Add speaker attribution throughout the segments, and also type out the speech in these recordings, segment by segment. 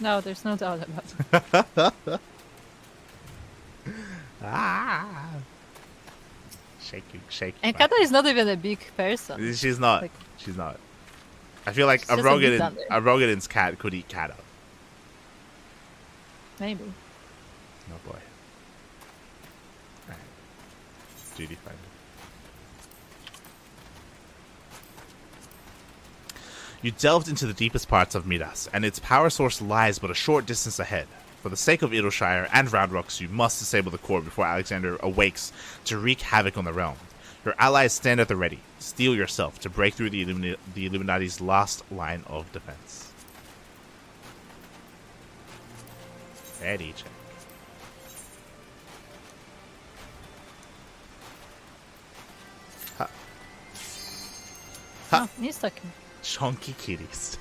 Speaker 1: No, there's no doubt about it.
Speaker 2: Ah. Shaking.
Speaker 1: And Kata is not even a big person.
Speaker 2: She's not.
Speaker 1: Like,
Speaker 2: She's not. I feel like
Speaker 1: she's just a bit under.
Speaker 2: a Rogadin's cat could eat Kata.
Speaker 1: Maybe.
Speaker 2: Oh boy. Alright. Duty finder. You delved into the deepest parts of Midas, and its power source lies but a short distance ahead. For the sake of Iroshire and Roundrocks, you must disable the core before Alexander awakes to wreak havoc on the realm. Your allies stand at the ready. Steel yourself to break through the Illuminati's last line of defense. Ready check. Ha.
Speaker 1: Oh, he's stuck.
Speaker 2: Chunky kitties.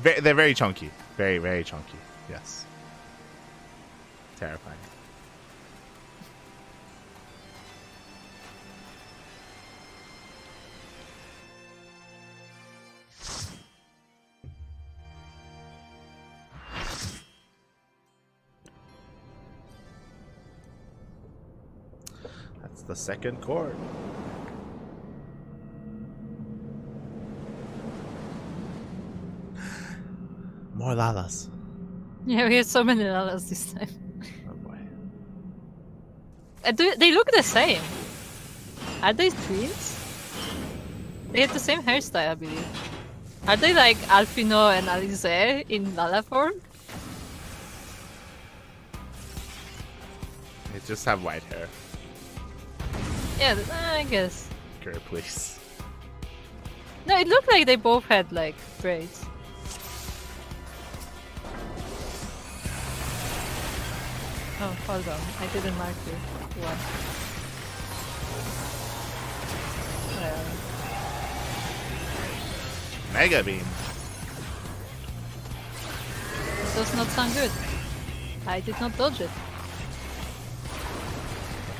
Speaker 2: They're very chunky. Very, very chunky. Yes. Terrifying. That's the second chord. More Lalas.
Speaker 1: Yeah, we have so many Lalas this time.
Speaker 2: Oh boy.
Speaker 1: They look the same. Are they twins? They have the same hairstyle, I believe. Are they like Alpino and Alize in Lala form?
Speaker 2: They just have white hair.
Speaker 1: Yeah, I guess.
Speaker 2: Girl, please.
Speaker 1: No, it looked like they both had like braids. Oh, hold on. I didn't mark you. What?
Speaker 2: Mega beam.
Speaker 1: This does not sound good. I did not dodge it.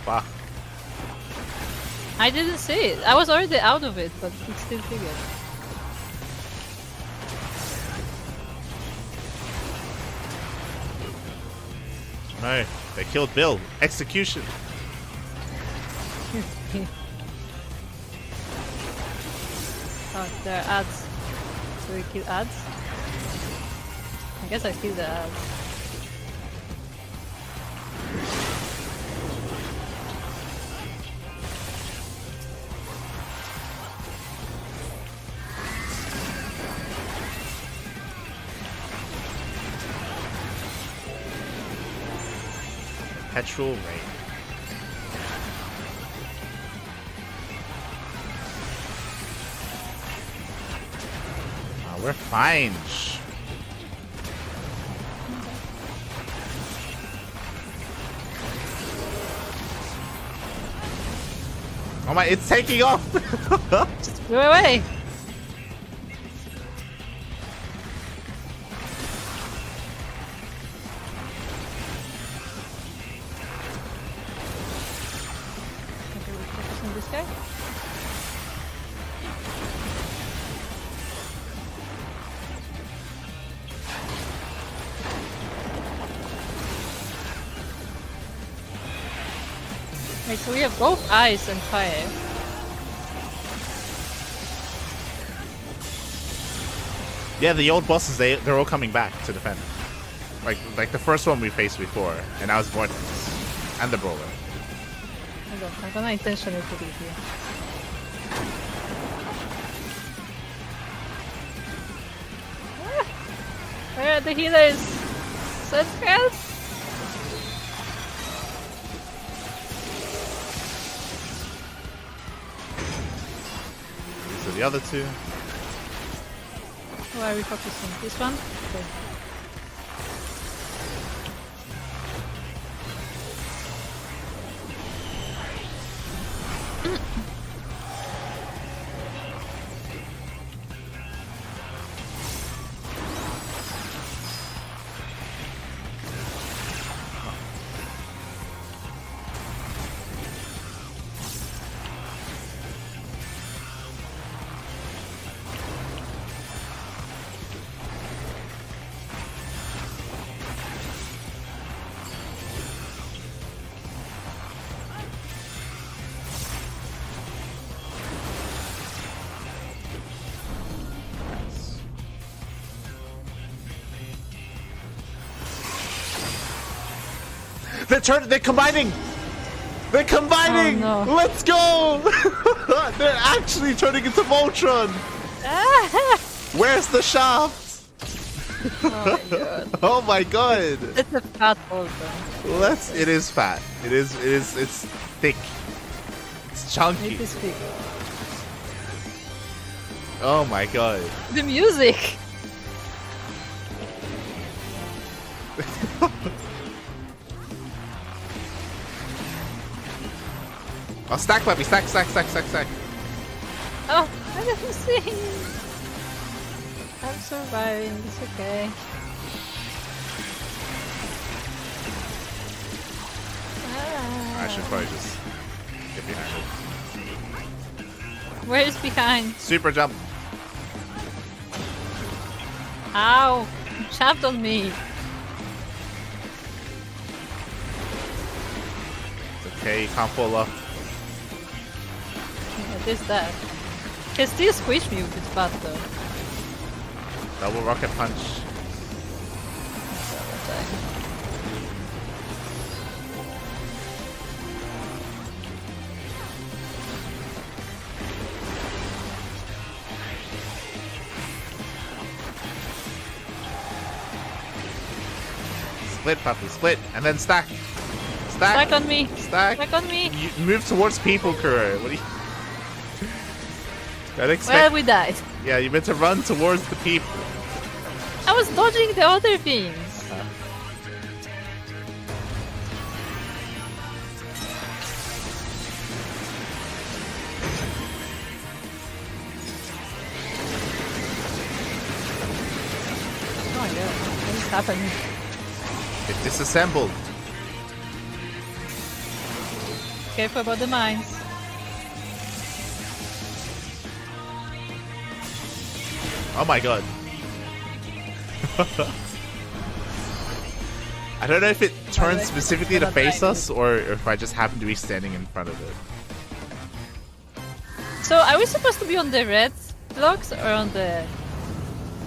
Speaker 2: Fuck.
Speaker 1: I didn't see it. I was already out of it, but it still figured.
Speaker 2: No, they killed Bill. Execution.
Speaker 1: Oh, there are ads. So we kill ads? I guess I kill the ads.
Speaker 2: Petrol rain. Oh, we're fine. Shh. Oh my, it's taking off!
Speaker 1: Just go away! Okay, we focus on this guy. Right, so we have both ice and fire.
Speaker 2: Yeah, the old bosses, they're all coming back to defend. Like the first one we faced before, and now it's Vortex. And the Brawler.
Speaker 1: Hold on, I'm gonna intentionally put it here. Ah! Where are the healers? Send help!
Speaker 2: These are the other two.
Speaker 1: Where are we focusing? This one? Okay.
Speaker 2: They're combining! They're combining!
Speaker 1: Oh, no.
Speaker 2: Let's go! They're actually turning into Voltron! Where's the shaft?
Speaker 1: Oh my god.
Speaker 2: Oh my god!
Speaker 1: It's a fat Voltron.
Speaker 2: It is fat. It's thick. It's chunky.
Speaker 1: It is big.
Speaker 2: Oh my god.
Speaker 1: The music!
Speaker 2: Oh, stack, puppy, stack.
Speaker 1: Oh, I didn't see. I'm surviving. It's okay.
Speaker 2: I should probably just get behind it.
Speaker 1: Where is behind?
Speaker 2: Super jump.
Speaker 1: Ow! You jumped on me.
Speaker 2: It's okay, you can't fall off.
Speaker 1: What is that? Can still squish me with its butt though.
Speaker 2: Double rocket punch. Split, puppy, split, and then stack. Stack.
Speaker 1: Stack on me!
Speaker 2: Stack.
Speaker 1: Stack on me!
Speaker 2: You move towards people, Kuro. What do you? Gotta expect.
Speaker 1: Well, we died.
Speaker 2: Yeah, you meant to run towards the people.
Speaker 1: I was dodging the other things. Oh my god, what is happening?
Speaker 2: It disassembled.
Speaker 1: Careful about the mines.
Speaker 2: Oh my god. I don't know if it turns specifically to face us or if I just happen to be standing in front of it.
Speaker 1: So, are we supposed to be on the red blocks or on the...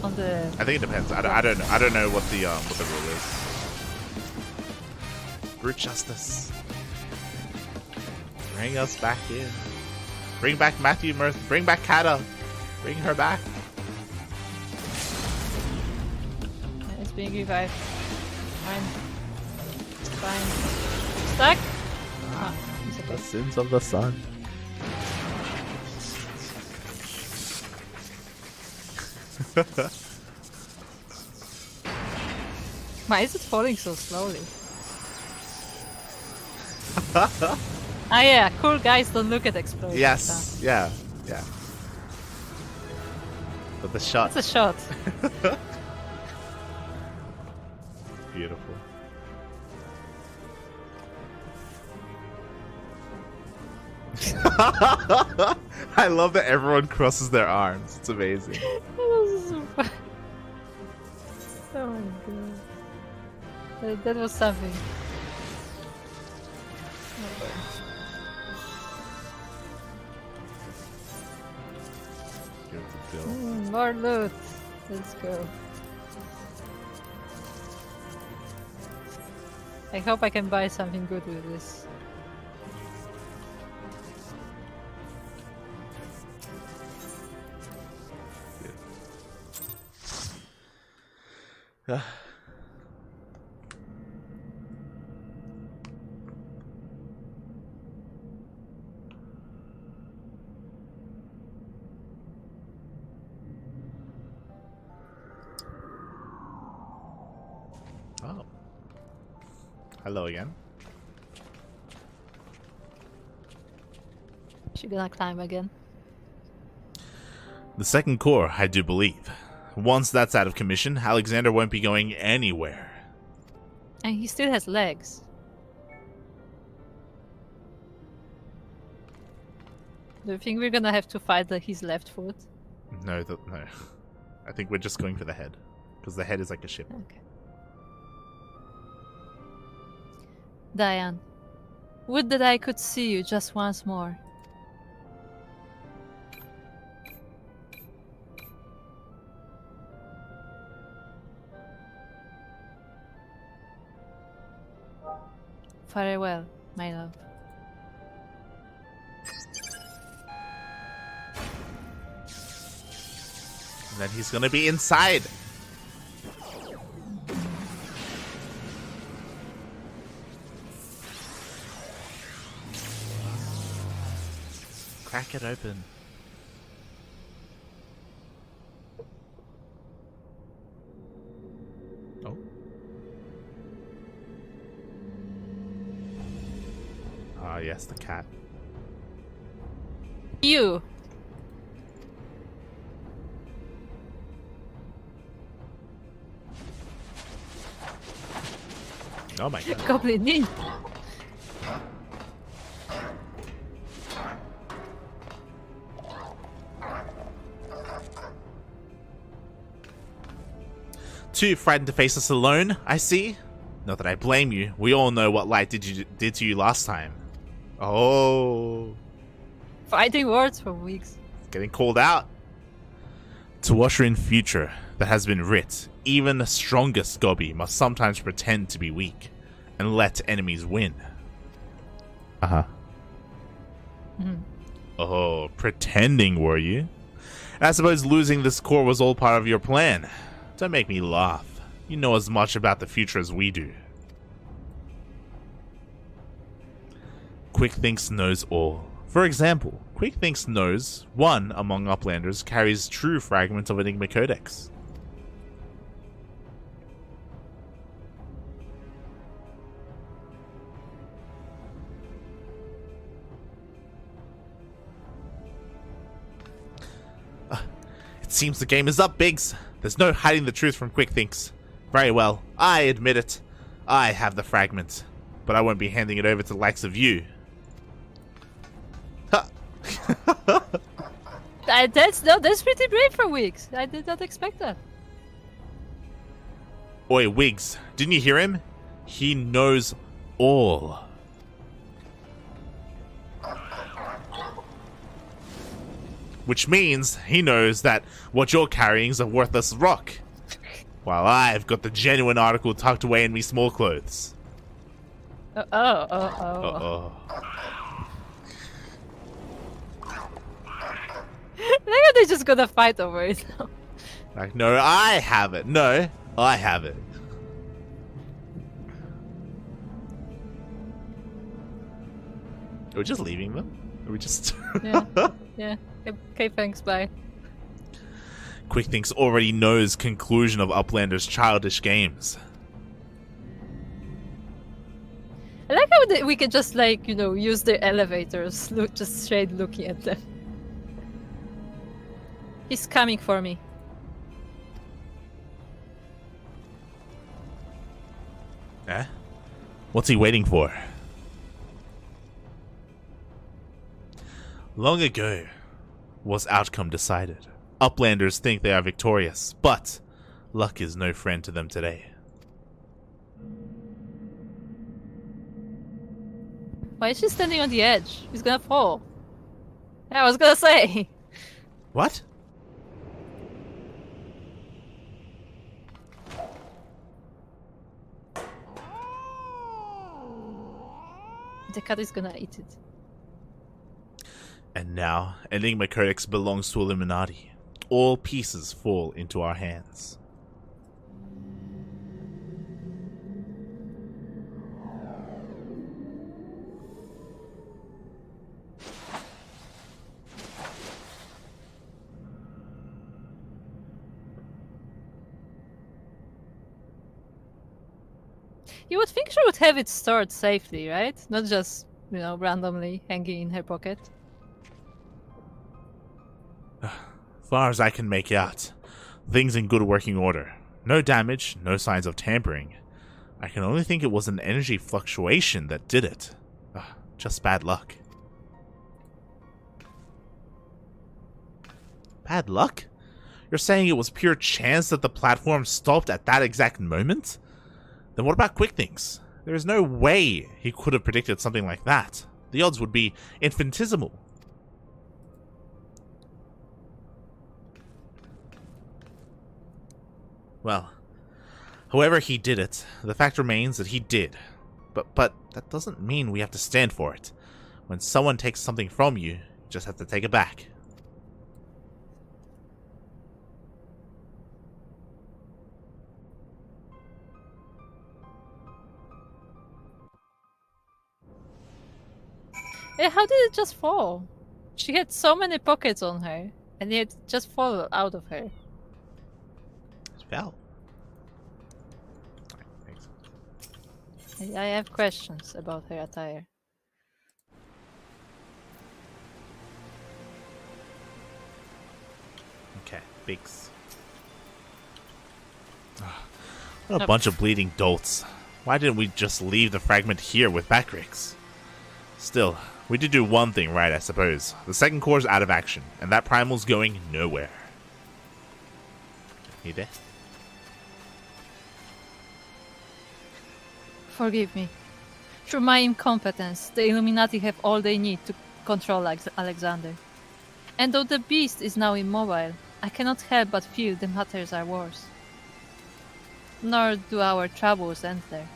Speaker 2: I think it depends. I don't know. I don't know what the rule is. Brute justice. Bring us back in. Bring back Matthew Mirth. Bring back Kata. Bring her back.
Speaker 1: It's being revived. Fine. It's fine. Stuck? Ah, it's okay.
Speaker 2: The sins of the sun.
Speaker 1: Why is it falling so slowly? Ah yeah, cool guys don't look at explosions.
Speaker 2: Yes. Yeah. Yeah. But the shot.
Speaker 1: It's a shot.
Speaker 2: Beautiful. I love that everyone crosses their arms. It's amazing.
Speaker 1: That was so fun. Oh my god. That was something. More loot. Let's go. I hope I can buy something good with this.
Speaker 2: Oh. Hello again.
Speaker 1: She gonna climb again.
Speaker 2: The second core, I do believe. Once that's out of commission, Alexander won't be going anywhere.
Speaker 1: And he still has legs. Do you think we're gonna have to fight his left foot?
Speaker 2: No. I think we're just going for the head. Because the head is like a ship.
Speaker 1: Okay. Diane, would that I could see you just once more. Farewell, my love.
Speaker 2: And then he's gonna be inside. Crack it open. Oh. Ah, yes, the cat.
Speaker 1: You.
Speaker 2: Oh my god.
Speaker 1: Goblin ninja.
Speaker 2: Too frightened to face us alone, I see. Not that I blame you. We all know what light did to you last time. Oh.
Speaker 1: Fighting words for weeks.
Speaker 2: Getting called out. To usher in future that has been writ, even the strongest Gobby must sometimes pretend to be weak and let enemies win. Uh-huh.
Speaker 1: Mhm.
Speaker 2: Oh, pretending, were you? I suppose losing this core was all part of your plan. Don't make me laugh. You know as much about the future as we do. Quick Thinks knows all. For example, Quick Thinks knows one among Uplanders carries true fragments of Enigma Codex. It seems the game is up, Biggs. There's no hiding the truth from Quick Thinks. Very well, I admit it. I have the fragment, but I won't be handing it over to the likes of you.
Speaker 1: That's pretty brave for weeks. I did not expect that.
Speaker 2: Oi, Wiggs, didn't you hear him? He knows all. Which means he knows that what you're carrying is a worthless rock, while I've got the genuine article tucked away in me small clothes.
Speaker 1: Uh-oh. Maybe they're just gonna fight over it now.
Speaker 2: Like, no, I have it. No, I have it. Are we just leaving them? Are we just...
Speaker 1: Yeah. Okay, thanks, bye.
Speaker 2: Quick Thinks already knows conclusion of Uplander's childish games.
Speaker 1: I like how we can just, like, you know, use the elevators, just straight looking at them. He's coming for me.
Speaker 2: Eh? What's he waiting for? Long ago was outcome decided. Uplanders think they are victorious, but luck is no friend to them today.
Speaker 1: Why is she standing on the edge? He's gonna fall. Yeah, I was gonna say.
Speaker 2: What?
Speaker 1: The cat is gonna eat it.
Speaker 2: And now, Enigma Codex belongs to Illuminati. All pieces fall into our hands.
Speaker 1: You would think she would have it stored safely, right? Not just, you know, randomly hanging in her pocket.
Speaker 2: Far as I can make out, things in good working order. No damage, no signs of tampering. I can only think it was an energy fluctuation that did it. Just bad luck. Bad luck? You're saying it was pure chance that the platform stopped at that exact moment? Then what about Quick Things? There is no way he could have predicted something like that. The odds would be infinitesimal. Well, however he did it, the fact remains that he did. But that doesn't mean we have to stand for it. When someone takes something from you, you just have to take it back.
Speaker 1: How did it just fall? She had so many pockets on her, and it just fall out of her.
Speaker 2: It fell.
Speaker 1: I have questions about her attire.
Speaker 2: Okay, Biggs. What a bunch of bleeding dolts. Why didn't we just leave the fragment here with Backrix? Still, we did do one thing right, I suppose. The second core's out of action, and that primal's going nowhere. You there?
Speaker 1: Forgive me. Through my incompetence, the Illuminati have all they need to control Alexander. And though the beast is now immobile, I cannot help but feel the matters are worse. Nor do our troubles end there.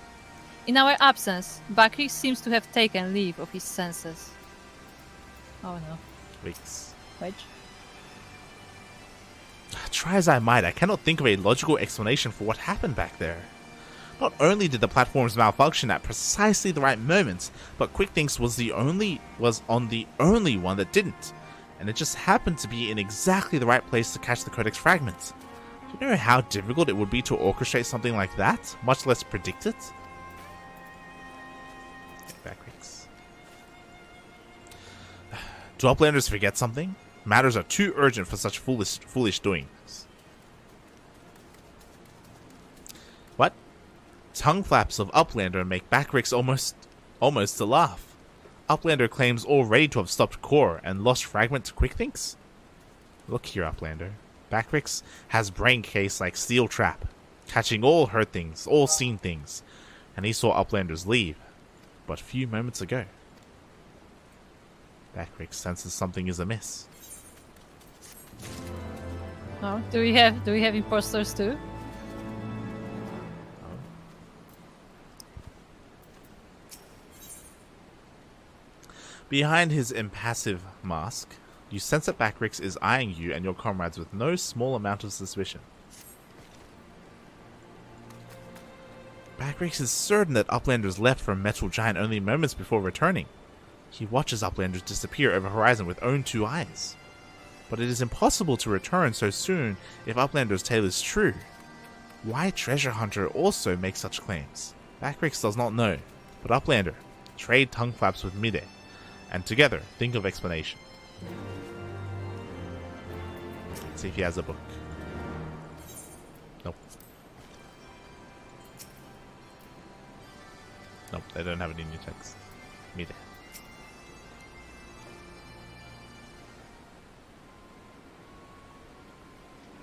Speaker 1: In our absence, Bakri seems to have taken leave of his senses. Oh no.
Speaker 2: Weeks.
Speaker 1: Which?
Speaker 2: Try as I might, I cannot think of a logical explanation for what happened back there. Not only did the platforms malfunction at precisely the right moments, but QuickThinks was on the only one that didn't, and it just happened to be in exactly the right place to catch the Codex fragment. Do you know how difficult it would be to orchestrate something like that, much less predict it? Backrix. Do Uplanders forget something? Matters are too urgent for such foolish doings. What? Tongue flaps of Uplander make Backrix almost to laugh. Uplander claims already to have stopped Core and lost Fragment to QuickThinks? Look here, Uplander. Backrix has brain case like steel trap, catching all heard things, all seen things, and he saw Uplanders leave, but few moments ago. Backrix senses something is amiss.
Speaker 1: Oh, do we have imposters too?
Speaker 2: Behind his impassive mask, you sense that Backrix is eyeing you and your comrades with no small amount of suspicion. Backrix is certain that Uplanders left from Metal Giant only moments before returning. He watches Uplanders disappear over horizon with own two eyes. But it is impossible to return so soon if Uplander's tale is true. Why Treasure Hunter also makes such claims? Backrix does not know, but Uplander trade tongue flaps with Mide, and together think of explanation. Let's see if he has a book. Nope. Nope, they don't have any new text. Mide.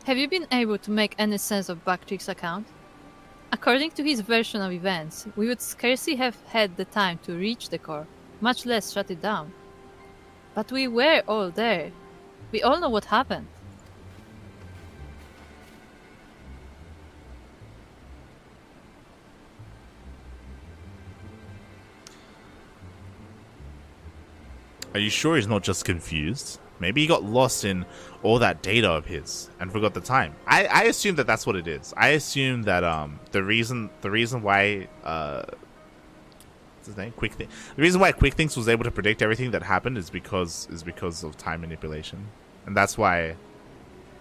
Speaker 1: Have you been able to make any sense of Baktrik's account? According to his version of events, we would scarcely have had the time to reach the core, much less shut it down. But we were all there. We all know what happened.
Speaker 2: Are you sure he's not just confused? Maybe he got lost in all that data of his and forgot the time. I assume that that's what it is. I assume that the reason why what's his name? The reason why QuickThinks was able to predict everything that happened is because of time manipulation, and that's why.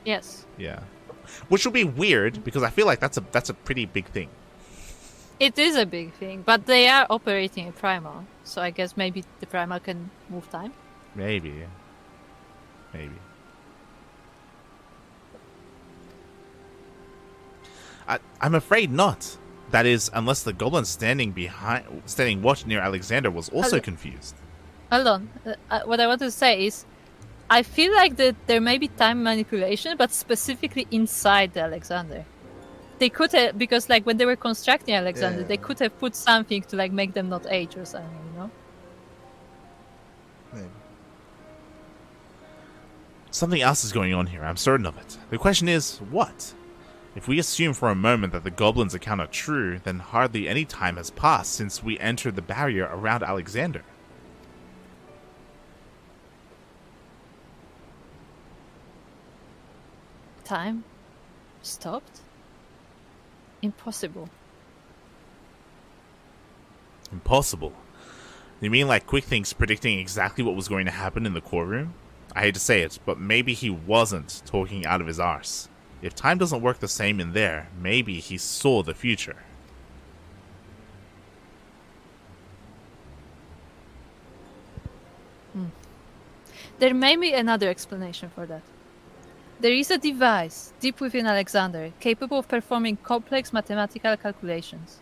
Speaker 1: Yes.
Speaker 2: Yeah, which will be weird because I feel like that's a pretty big thing.
Speaker 1: It is a big thing, but they are operating a primal, so I guess maybe the primal can move time.
Speaker 2: Maybe. I'm afraid not. That is, unless the goblin standing watch near Alexander was also confused.
Speaker 1: Hold on. What I want to say is, I feel like that there may be time manipulation, but specifically inside the Alexander. They could have, because like when they were constructing Alexander, they could have put something to like make them not age or something, you know?
Speaker 2: Maybe. Something else is going on here, I'm certain of it. The question is, what? If we assume for a moment that the goblin's account are true, then hardly any time has passed since we entered the barrier around Alexander.
Speaker 1: Time stopped? Impossible.
Speaker 2: Impossible. You mean like Quick Think's predicting exactly what was going to happen in the core room? I hate to say it, but maybe he wasn't talking out of his arse. If time doesn't work the same in there, maybe he saw the future.
Speaker 1: There may be another explanation for that. There is a device deep within Alexander capable of performing complex mathematical calculations.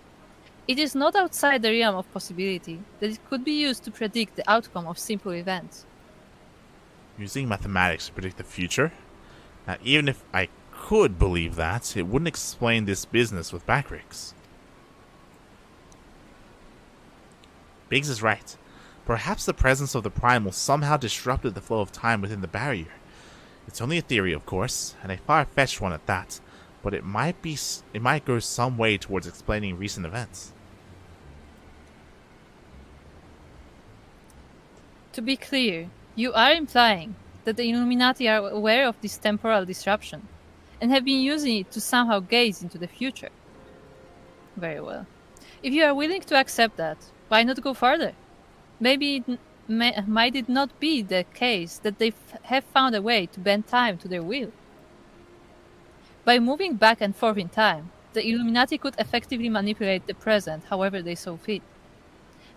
Speaker 1: It is not outside the realm of possibility that it could be used to predict the outcome of simple events.
Speaker 2: Using mathematics to predict the future? Now, even if I could believe that, it wouldn't explain this business with Backrix. Biggs is right. Perhaps the presence of the Primal somehow disrupted the flow of time within the barrier. It's only a theory, of course, and a far-fetched one at that, but it might go some way towards explaining recent events.
Speaker 1: To be clear, you are implying that the Illuminati are aware of this temporal disruption and have been using it to somehow gaze into the future. Very well. If you are willing to accept that, why not go further? Maybe might it not be the case that they have found a way to bend time to their will? By moving back and forth in time, the Illuminati could effectively manipulate the present however they saw fit.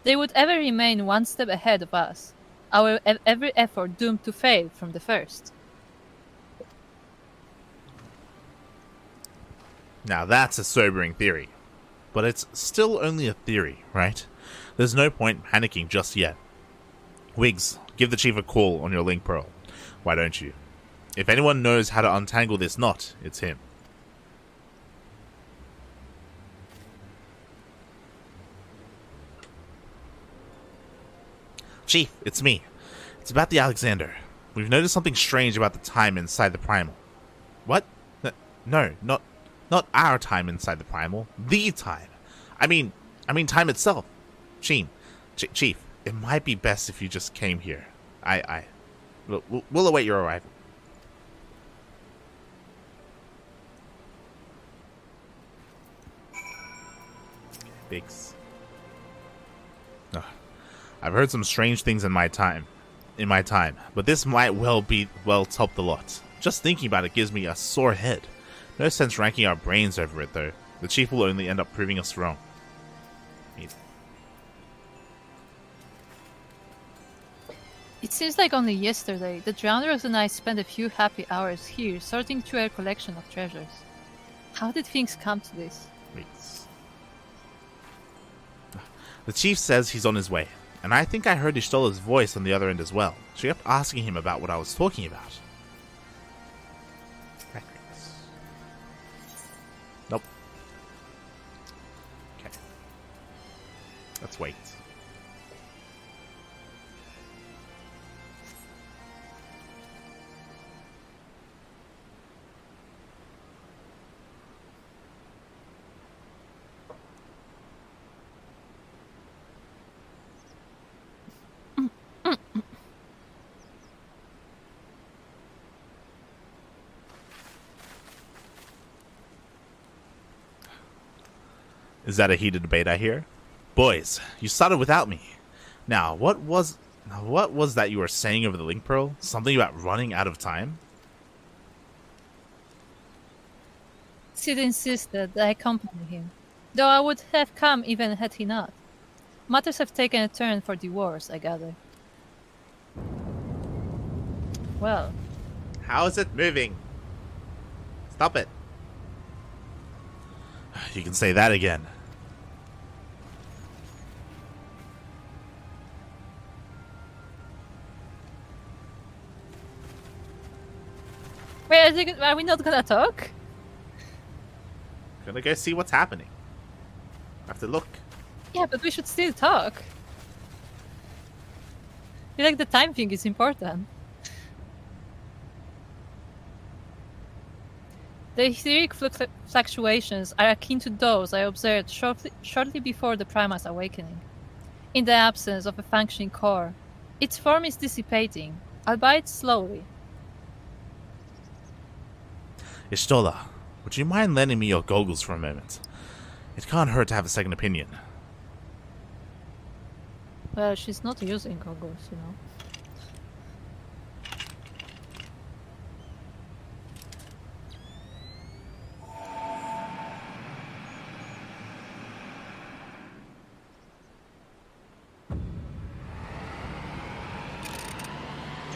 Speaker 1: They would ever remain one step ahead of us, our every effort doomed to fail from the first.
Speaker 2: Now that's a sobering theory. But it's still only a theory, right? There's no point panicking just yet. Wiggs, give the chief a call on your link pearl. Why don't you? If anyone knows how to untangle this knot, it's him. Chief, it's me. It's about the Alexander. We've noticed something strange about the time inside the Primal. What? No, not our time inside the Primal. The time. I mean time itself. Chief, it might be best if you just came here. We'll await your arrival. Biggs. I've heard some strange things in my time, but this might well top the lot. Just thinking about it gives me a sore head. No sense ranking our brains over it, though. The chief will only end up proving us wrong.
Speaker 1: It seems like only yesterday that Drowners and I spent a few happy hours here sorting through our collection of treasures. How did things come to this?
Speaker 2: The chief says he's on his way, and I think I heard Ishtola's voice on the other end as well. She kept asking him about what I was talking about. Nope. Okay. Let's wait. Is that a heated debate I hear? Boys, you started without me. Now, what was that you were saying over the link pearl? Something about running out of time?
Speaker 1: Sid insisted that I accompany him, though I would have come even had he not. Matters have taken a turn for the worse, I gather. Well.
Speaker 2: How is it moving? Stop it. You can say that again.
Speaker 1: Wait, are we not gonna talk?
Speaker 2: Gonna go see what's happening. I have to look.
Speaker 1: Yeah, but we should still talk. I feel like the time thing is important. The etheric fluctuations are akin to those I observed shortly before the Prima's awakening. In the absence of a functioning core, its form is dissipating, albeit slowly.
Speaker 2: Ishtola, would you mind lending me your goggles for a moment? It can't hurt to have a second opinion.
Speaker 1: Well, she's not using goggles, you know.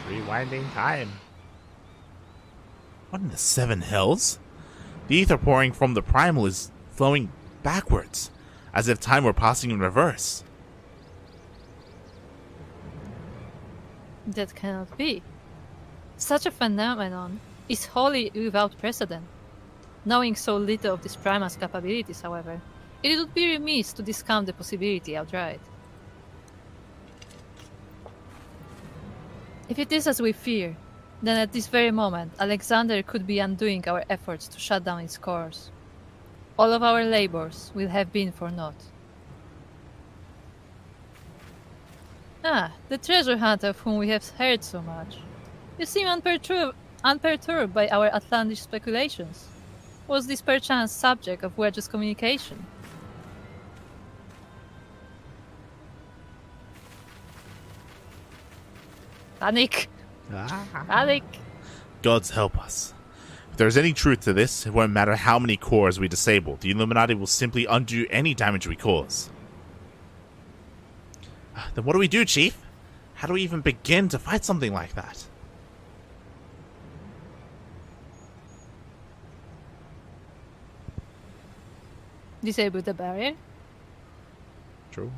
Speaker 2: Rewinding time. What in the seven hells? The ether pouring from the primal is flowing backwards, as if time were passing in reverse.
Speaker 1: That cannot be. Such a phenomenon is wholly without precedent. Knowing so little of this Prima's capabilities, however, it would be remiss to discount the possibility outright. If it is as we fear, then at this very moment Alexander could be undoing our efforts to shut down its cores. All of our labors will have been for naught. Ah, the treasure hunt of whom we have heard so much. You seem unperturbed by our outlandish speculations. Was this perchance subject of Wedge's communication? Panic! Panic!
Speaker 2: Gods help us. If there is any truth to this, it won't matter how many cores we disable. The Illuminati will simply undo any damage we cause. Then what do we do, Chief? How do we even begin to fight something like that?
Speaker 1: Disable the barrier?
Speaker 2: True.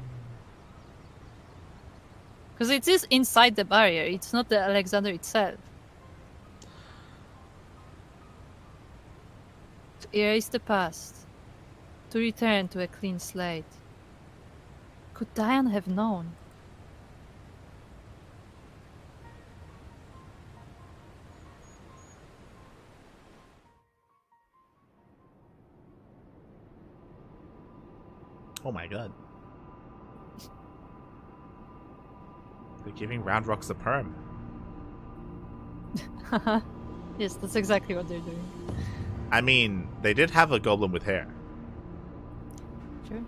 Speaker 1: Because it is inside the barrier, it's not the Alexander itself. To erase the past. To return to a clean slate. Could Diane have known?
Speaker 2: Oh my god. They're giving Round Rocks a perm.
Speaker 1: Yes, that's exactly what they're doing.
Speaker 2: I mean, they did have a goblin with hair.
Speaker 1: Sure.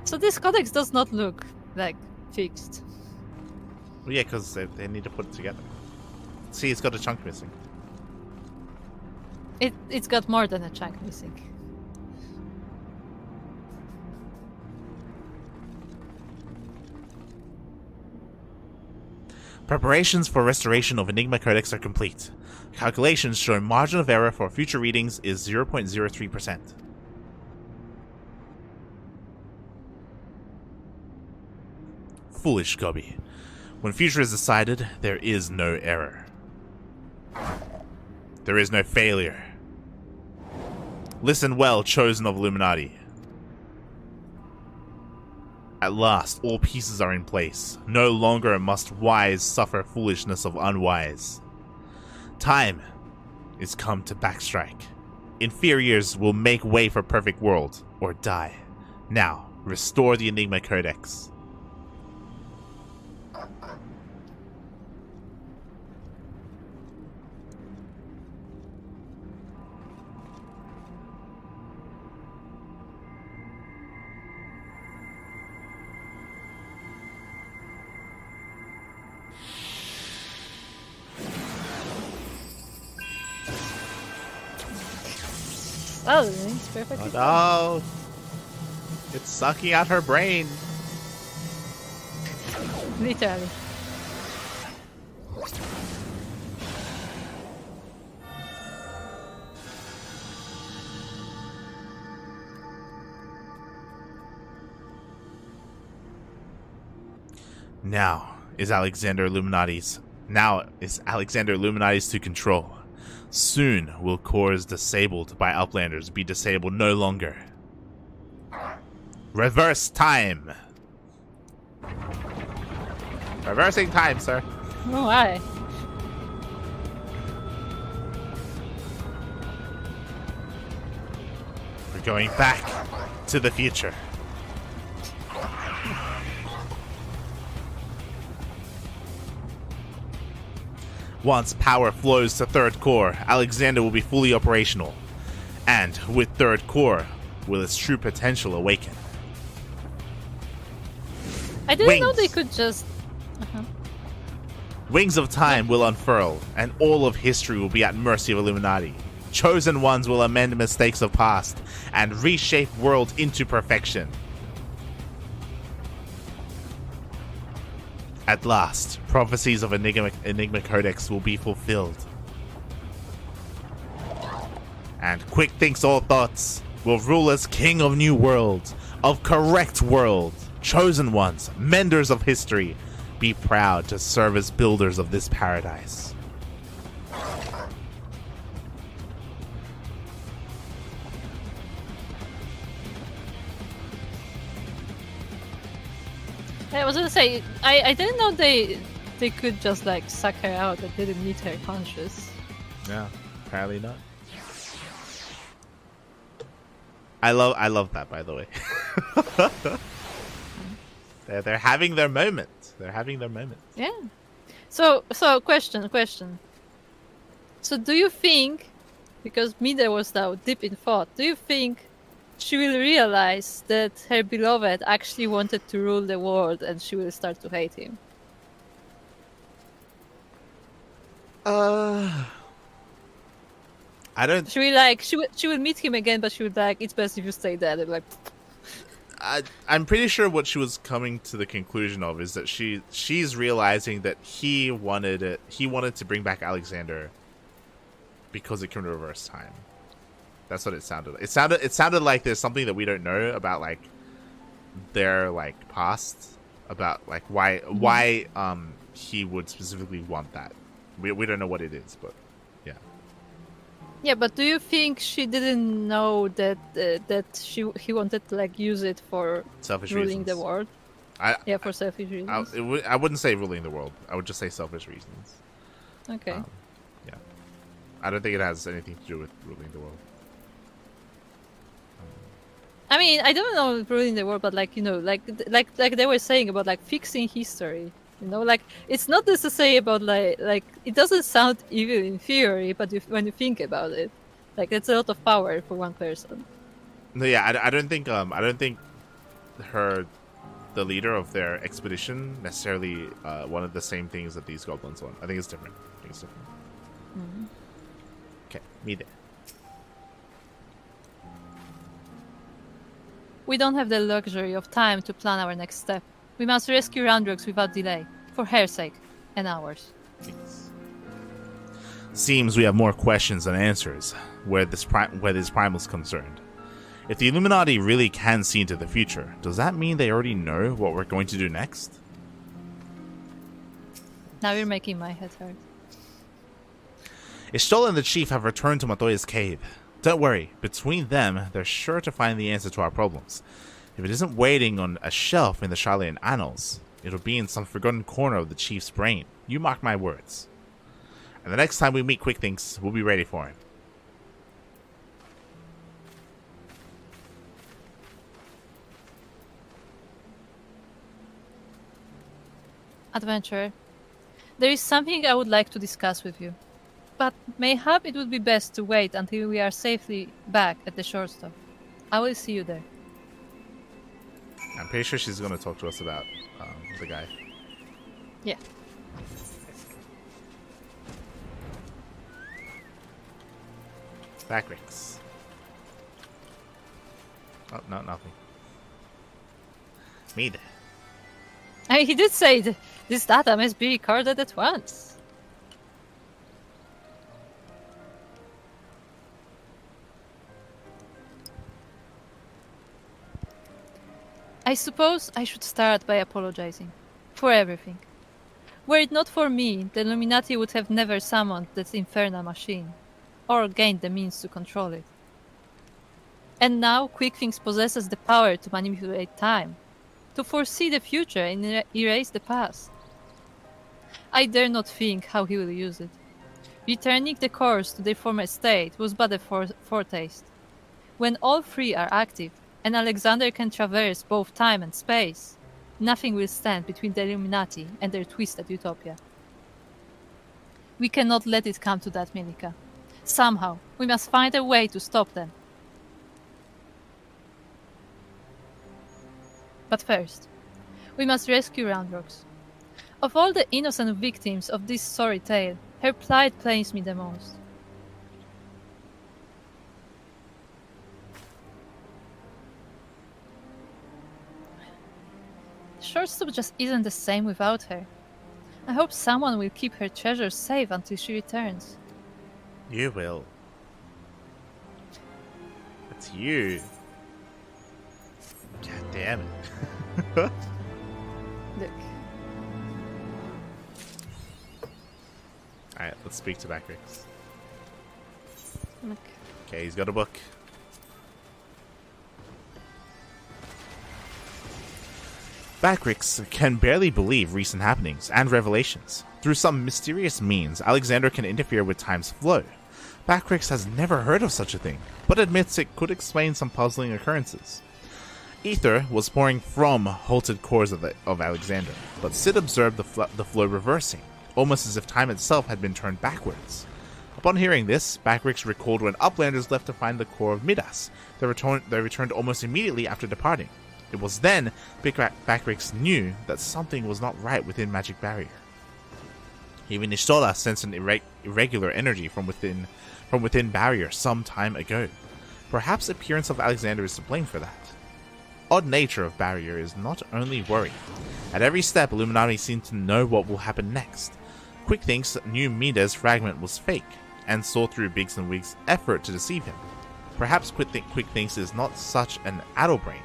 Speaker 1: So this codex does not look, like, fixed.
Speaker 2: Well, yeah, because they need to put it together. See, it's got a chunk missing.
Speaker 1: It's got more than a chunk missing.
Speaker 2: Preparations for restoration of Enigma Codex are complete. Calculations show margin of error for future readings is 0.03%. Foolish Gobi. When future is decided, there is no error. There is no failure. Listen well, chosen of Illuminati. At last, all pieces are in place. No longer must wise suffer foolishness of unwise. Time is come to backstrike. Inferiors will make way for perfect world, or die. Now, restore the Enigma Codex.
Speaker 1: Oh, it's perfectly
Speaker 2: Oh no! It's sucking out her brain.
Speaker 1: fine. Literally.
Speaker 2: Now is Alexander Illuminati's to control. Soon will cores disabled by Uplanders be disabled no longer. Reverse time! Reversing time, sir.
Speaker 1: Oh, why?
Speaker 2: We're going back to the future. Once power flows to third core, Alexander will be fully operational. And with third core, will its true potential awaken.
Speaker 1: I didn't know
Speaker 2: Wings.
Speaker 1: they could just.
Speaker 2: Wings of time will unfurl, and all of history will be at mercy of Illuminati. Chosen ones will amend mistakes of past, and reshape world into perfection. At last, prophecies of Enigma Codex will be fulfilled. And Quick Thinks All Thoughts will rule as king of new worlds, of correct world, chosen ones, menders of history. Be proud to serve as builders of this paradise.
Speaker 1: I was gonna say, I didn't know they could just like suck her out. That didn't need her conscious.
Speaker 2: Yeah, apparently not. I love that, by the way. They're having their moment. They're having their moment.
Speaker 1: Yeah. So question. So do you think, because Mida was now deep in thought, do you think she will realize that her beloved actually wanted to rule the world and she will start to hate him?
Speaker 2: I don't.
Speaker 1: She will meet him again, but she would be like, it's best if you stay dead. And like,
Speaker 2: I'm pretty sure what she was coming to the conclusion of is that she's realizing that he wanted it. He wanted to bring back Alexander because it can reverse time. That's what it sounded like. It sounded like there's something that we don't know about, like their like past, about like why he would specifically want that. We don't know what it is, but yeah.
Speaker 1: yeah, but do you think she didn't know that he wanted to like use it for
Speaker 2: Selfish
Speaker 1: ruling
Speaker 2: reasons.
Speaker 1: the world? Yeah, for selfish reasons.
Speaker 2: I wouldn't say ruling the world. I would just say selfish reasons.
Speaker 1: Okay.
Speaker 2: Yeah. I don't think it has anything to do with ruling the world.
Speaker 1: I mean, I don't know ruling the world, but like, you know, like they were saying about like fixing history. You know, like it's not just to say about like it doesn't sound evil in theory, but when you think about it, like it's a lot of power for one person.
Speaker 2: No, yeah, I don't think the leader of their expedition necessarily wanted the same things that these goblins want. I think it's different.
Speaker 1: Mm-hmm.
Speaker 2: Okay, me there.
Speaker 1: We don't have the luxury of time to plan our next step. We must rescue Randrux without delay, for her sake, and ours.
Speaker 2: Thanks. Seems we have more questions than answers where this primal is concerned. If the Illuminati really can see into the future, does that mean they already know what we're going to do next?
Speaker 1: Now you're making my head hurt.
Speaker 2: Ishtola and the chief have returned to Matoya's cave. Don't worry, between them, they're sure to find the answer to our problems. If it isn't waiting on a shelf in the Charlayan Annals, it'll be in some forgotten corner of the chief's brain. You mark my words. And the next time we meet Quick Thinks, we'll be ready for him.
Speaker 1: Adventurer, there is something I would like to discuss with you. But mayhap it would be best to wait until we are safely back at the shortstop. I will see you there.
Speaker 2: I'm pretty sure she's going to talk to us about the guy.
Speaker 1: Yeah.
Speaker 2: Back Rex. Oh, no, nothing. Me there.
Speaker 1: He did say this data must be recorded at once. I suppose I should start by apologizing for everything. Were it not for me, the Illuminati would have never summoned that infernal machine, or gained the means to control it. And now Quick Things possesses the power to manipulate time, to foresee the future and erase the past. I dare not think how he will use it. Returning the cores to their former state was but a foretaste. When all three are active, and Alexander can traverse both time and space, nothing will stand between the Illuminati and their twisted utopia. We cannot let it come to that, Milika. Somehow, we must find a way to stop them. But first, we must rescue Roundrocks. Of all the innocent victims of this sorry tale, her plight pains me the most. Shortstop just isn't the same without her. I hope someone will keep her treasure safe until she returns.
Speaker 2: You will. It's you. God damn it.
Speaker 1: Look.
Speaker 2: Alright, let's speak to Backrix.
Speaker 1: Look.
Speaker 2: Okay, he's got a book. Backrix can barely believe recent happenings and revelations. Through some mysterious means, Alexander can interfere with time's flow. Backrix has never heard of such a thing, but admits it could explain some puzzling occurrences. Ether was pouring from halted cores of Alexander, but Sid observed the flow reversing, almost as if time itself had been turned backwards. Upon hearing this, Backrix recalled when Uplanders left to find the core of Midas. They returned almost immediately after departing. It was then Backrix knew that something was not right within Magic Barrier. Even Ishtola sensed an irregular energy from within Barrier some time ago. Perhaps the appearance of Alexander is to blame for that. Odd nature of Barrier is not only worry. At every step, Illuminati seemed to know what will happen next. Quickthinks knew Midas' fragment was fake, and saw through Biggs and Wiggs' effort to deceive him. Perhaps Quickthinks is not such an addlebrain,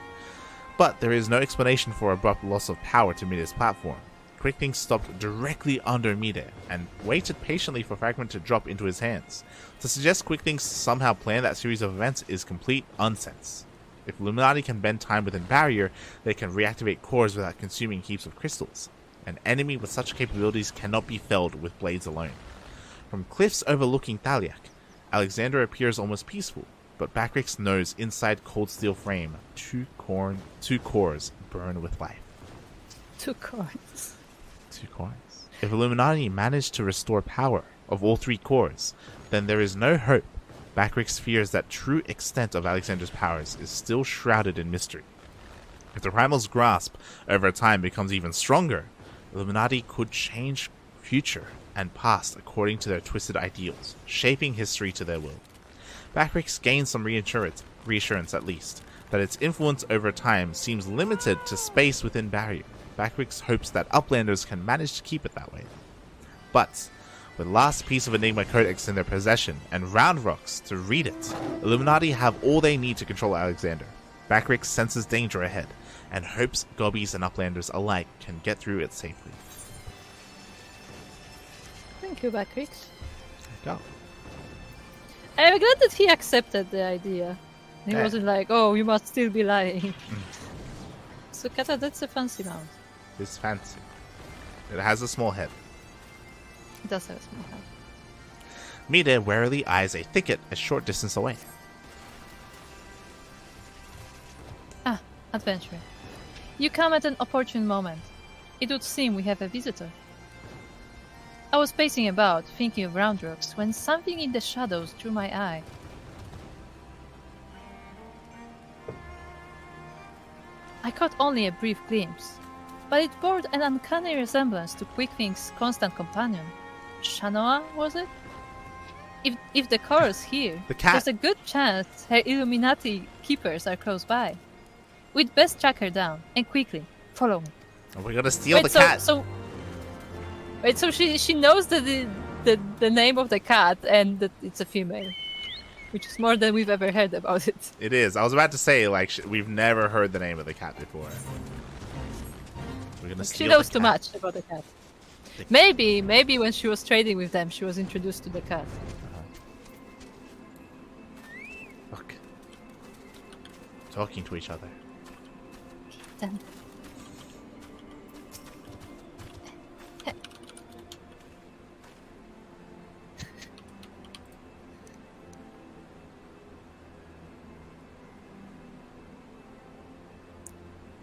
Speaker 2: but there is no explanation for abrupt loss of power to Mida's platform. Quickthinks stopped directly under Mida, and waited patiently for Fragment to drop into his hands. To suggest Quickthinks somehow planned that series of events is complete nonsense. If Illuminati can bend time within Barrier, they can reactivate cores without consuming heaps of crystals. An enemy with such capabilities cannot be felled with blades alone. From cliffs overlooking Thaliak, Alexander appears almost peaceful, but Backrix knows inside cold steel frame, two cores burn with life.
Speaker 1: 2 cores.
Speaker 2: 2 cores. If Illuminati managed to restore power of all 3 cores, then there is no hope. Backrix fears that true extent of Alexander's powers is still shrouded in mystery. If the Primal's grasp over time becomes even stronger, Illuminati could change future and past according to their twisted ideals, shaping history to their will. Backrix gains some reassurance at least, that its influence over time seems limited to space within Barrier. Backrix hopes that Uplanders can manage to keep it that way. But, with last piece of Enigma Codex in their possession and Roundrocks to read it, Illuminati have all they need to control Alexander. Backrix senses danger ahead, and hopes Gobbies and Uplanders alike can get through it safely.
Speaker 1: Thank you, Backrix.
Speaker 2: There you go.
Speaker 1: I'm glad that he accepted the idea. He
Speaker 2: Yeah.
Speaker 1: wasn't like, oh, you must still be lying. So, Kata, that's a fancy mount.
Speaker 2: It's fancy. It has a small head.
Speaker 1: It does have a small head.
Speaker 2: Mida warily eyes a thicket a short distance away.
Speaker 1: Ah, adventure. You come at an opportune moment. It would seem we have a visitor. I was pacing about, thinking of Roundrocks, when something in the shadows drew my eye. I caught only a brief glimpse, but it bore an uncanny resemblance to Quickthink's constant companion. Shanoa, was it? If the chorus here,
Speaker 2: The cat.
Speaker 1: there's a good chance her Illuminati keepers are close by. We'd best track her down, and quickly, follow me.
Speaker 2: We're gonna steal the
Speaker 1: so,
Speaker 2: cat.
Speaker 1: So she knows the name of the cat and that it's a female, which is more than we've ever heard about it.
Speaker 2: It is. I was about to say, like, we've never heard the name of the cat before. We're gonna
Speaker 1: She
Speaker 2: steal
Speaker 1: knows
Speaker 2: the
Speaker 1: too
Speaker 2: cat.
Speaker 1: much about the cat. Maybe when she was trading with them, she was introduced to the cat.
Speaker 2: Look. Talking to each other.
Speaker 1: Then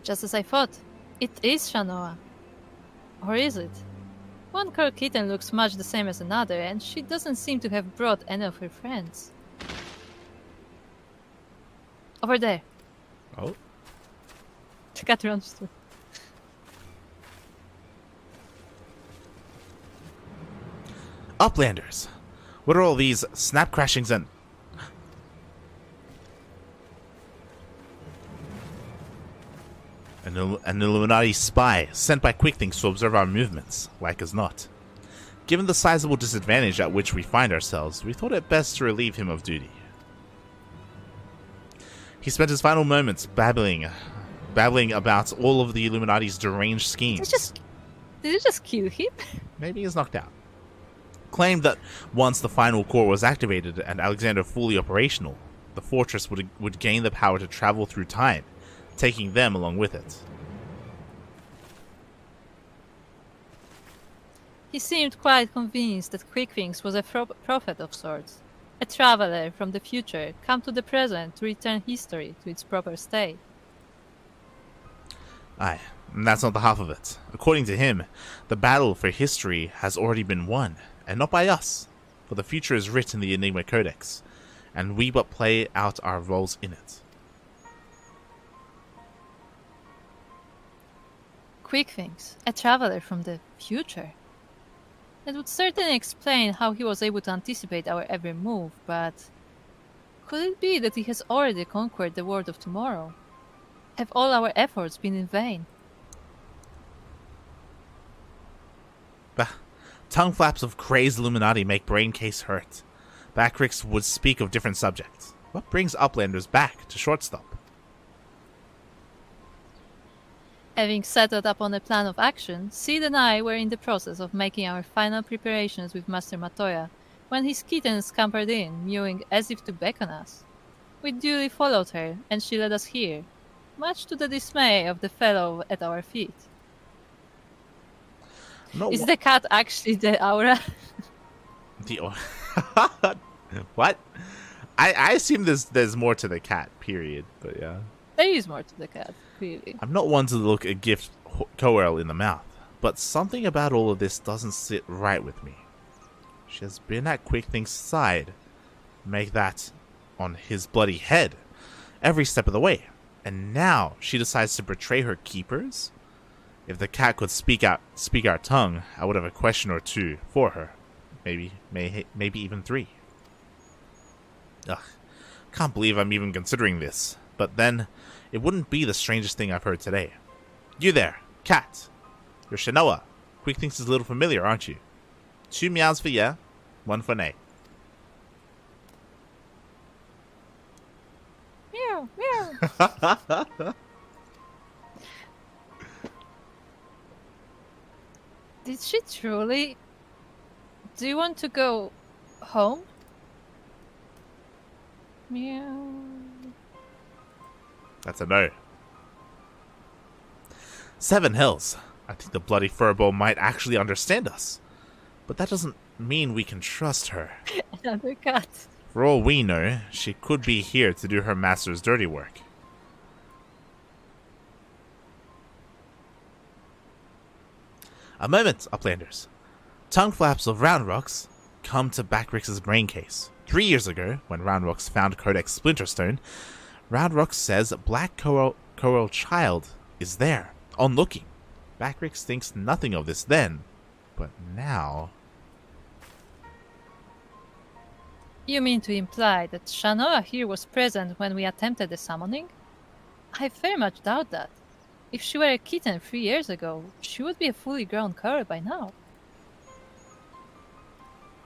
Speaker 1: Just as I thought. It is Shanoa. Or is it? One girl kitten looks much the same as another, and she doesn't seem to have brought any of her friends. Over there.
Speaker 2: Oh.
Speaker 1: The cat runs too.
Speaker 2: Uplanders! What are all these snap crashings and... An Illuminati spy sent by Quickthings to observe our movements, like as not. Given the sizable disadvantage at which we find ourselves, we thought it best to relieve him of duty. He spent his final moments babbling about all of the Illuminati's deranged schemes.
Speaker 1: Did you just kill him?
Speaker 2: Maybe he's knocked out. Claimed that once the final core was activated and Alexander fully operational, the fortress would gain the power to travel through time, taking them along with it.
Speaker 1: He seemed quite convinced that Quickthings was a prophet of sorts, a traveler from the future come to the present to return history to its proper state.
Speaker 2: Aye, and that's not the half of it. According to him, the battle for history has already been won, and not by us, for the future is written in the Enigma Codex, and we but play out our roles in it.
Speaker 1: Quickthings, a traveler from the future. That would certainly explain how he was able to anticipate our every move, but could it be that he has already conquered the world of tomorrow? Have all our efforts been in vain?
Speaker 2: Bah, tongue flaps of crazed Illuminati make brain case hurt. Backricks would speak of different subjects. What brings Uplanders back to Shortstop?
Speaker 1: Having settled upon a plan of action, Sid and I were in the process of making our final preparations with Master Matoya when his kitten scampered in, mewing as if to beckon us. We duly followed her, and she led us here, much to the dismay of the fellow at our feet. Is the cat actually the aura?
Speaker 2: What? I assume there's more to the cat, period, but yeah.
Speaker 1: There is more to the cat, clearly.
Speaker 2: I'm not one to look a gift Coel in the mouth, but something about all of this doesn't sit right with me. She has been at Quickthing's side, make that on his bloody head, every step of the way, and now she decides to betray her keepers? If the cat could speak our tongue, I would have a question or two for her. Maybe even 3. Ugh, can't believe I'm even considering this. But then, it wouldn't be the strangest thing I've heard today. You there, cat. You're Shanoa. Quickthings is a little familiar, aren't you? 2 meows for yeah, 1 for nay.
Speaker 1: Meow, meow. Did she truly? Do you want to go home? Meow.
Speaker 2: That's a no. 7 Hills. I think the bloody furball might actually understand us. But that doesn't mean we can trust her.
Speaker 1: Another cat.
Speaker 2: For all we know, she could be here to do her master's dirty work. A moment, Uplanders. Tongue flaps of Round Rocks come to Backrix's brain case. 3 years ago, when Round Rocks found Codex Splinterstone, Round Rocks says Black Coral Child is there, on looking. Backrix thinks nothing of this then, but now...
Speaker 1: You mean to imply that Shanoa here was present when we attempted the summoning? I very much doubt that. If she were a kitten 3 years ago, she would be a fully grown cur by now.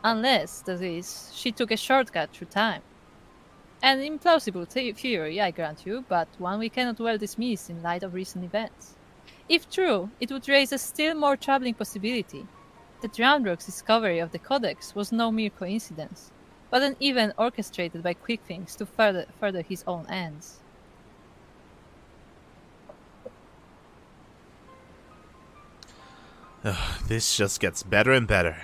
Speaker 1: Unless, that is, she took a shortcut through time. An implausible theory, I grant you, but one we cannot well dismiss in light of recent events. If true, it would raise a still more troubling possibility. That Drownrock's discovery of the Codex was no mere coincidence, but an event orchestrated by Quickthings to further his own ends.
Speaker 2: This just gets better and better.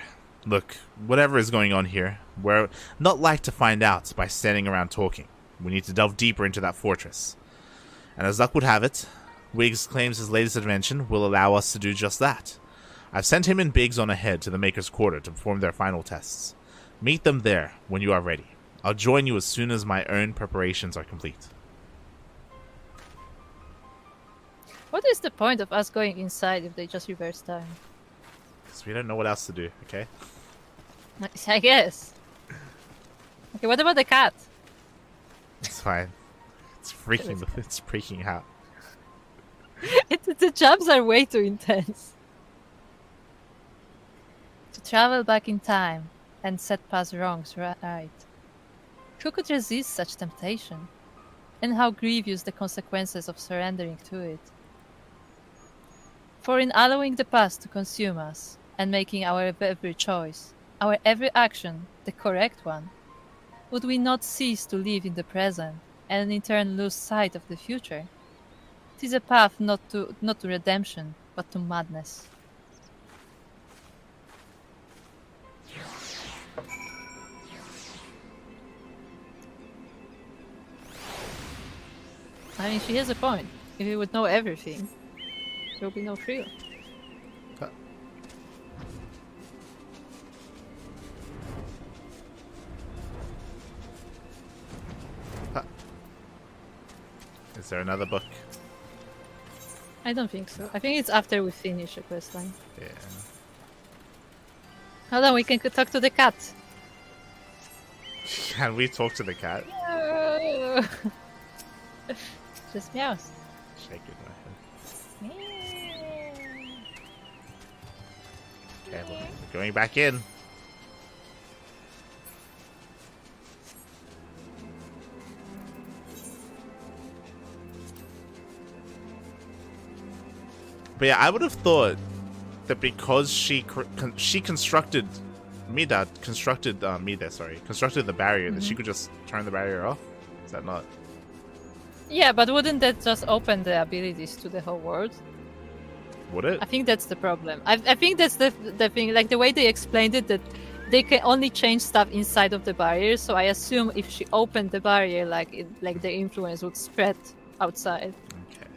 Speaker 2: Look, whatever is going on here, we're not like to find out by standing around talking. We need to delve deeper into that fortress. And as luck would have it, Wiggs claims his latest invention will allow us to do just that. I've sent him and Biggs on ahead to the Maker's Quarter to perform their final tests. Meet them there when you are ready. I'll join you as soon as my own preparations are complete.
Speaker 1: What is the point of us going inside if they just reverse time?
Speaker 2: Because we don't know what else to do, okay?
Speaker 1: I guess. Okay, what about the cat?
Speaker 2: It's fine. It's freaking out.
Speaker 1: The jobs are way too intense. To travel back in time and set past wrongs right. Who could resist such temptation? And how grievous the consequences of surrendering to it. For in allowing the past to consume us, and making our every choice, our every action, the correct one, would we not cease to live in the present, and in turn lose sight of the future? 'Tis a path not to redemption, but to madness. I mean, she has a point. If we would know everything, there would be no freedom.
Speaker 2: Is there another book?
Speaker 1: I don't think so. I think it's after we finish a quest line.
Speaker 2: Yeah.
Speaker 1: Hold on, we can talk to the cat.
Speaker 2: Can we talk to the cat?
Speaker 1: Just meows.
Speaker 2: Shaking my head. Okay, we're going back in. But yeah, I would have thought that because she constructed constructed the barrier, that she could just turn the barrier off. Is that not?
Speaker 1: Yeah, but wouldn't that just open the abilities to the whole world?
Speaker 2: Would it?
Speaker 1: I think that's the problem. I think that's the thing. Like the way they explained it, that they can only change stuff inside of the barrier. So I assume if she opened the barrier, like the influence would spread outside.
Speaker 2: Okay.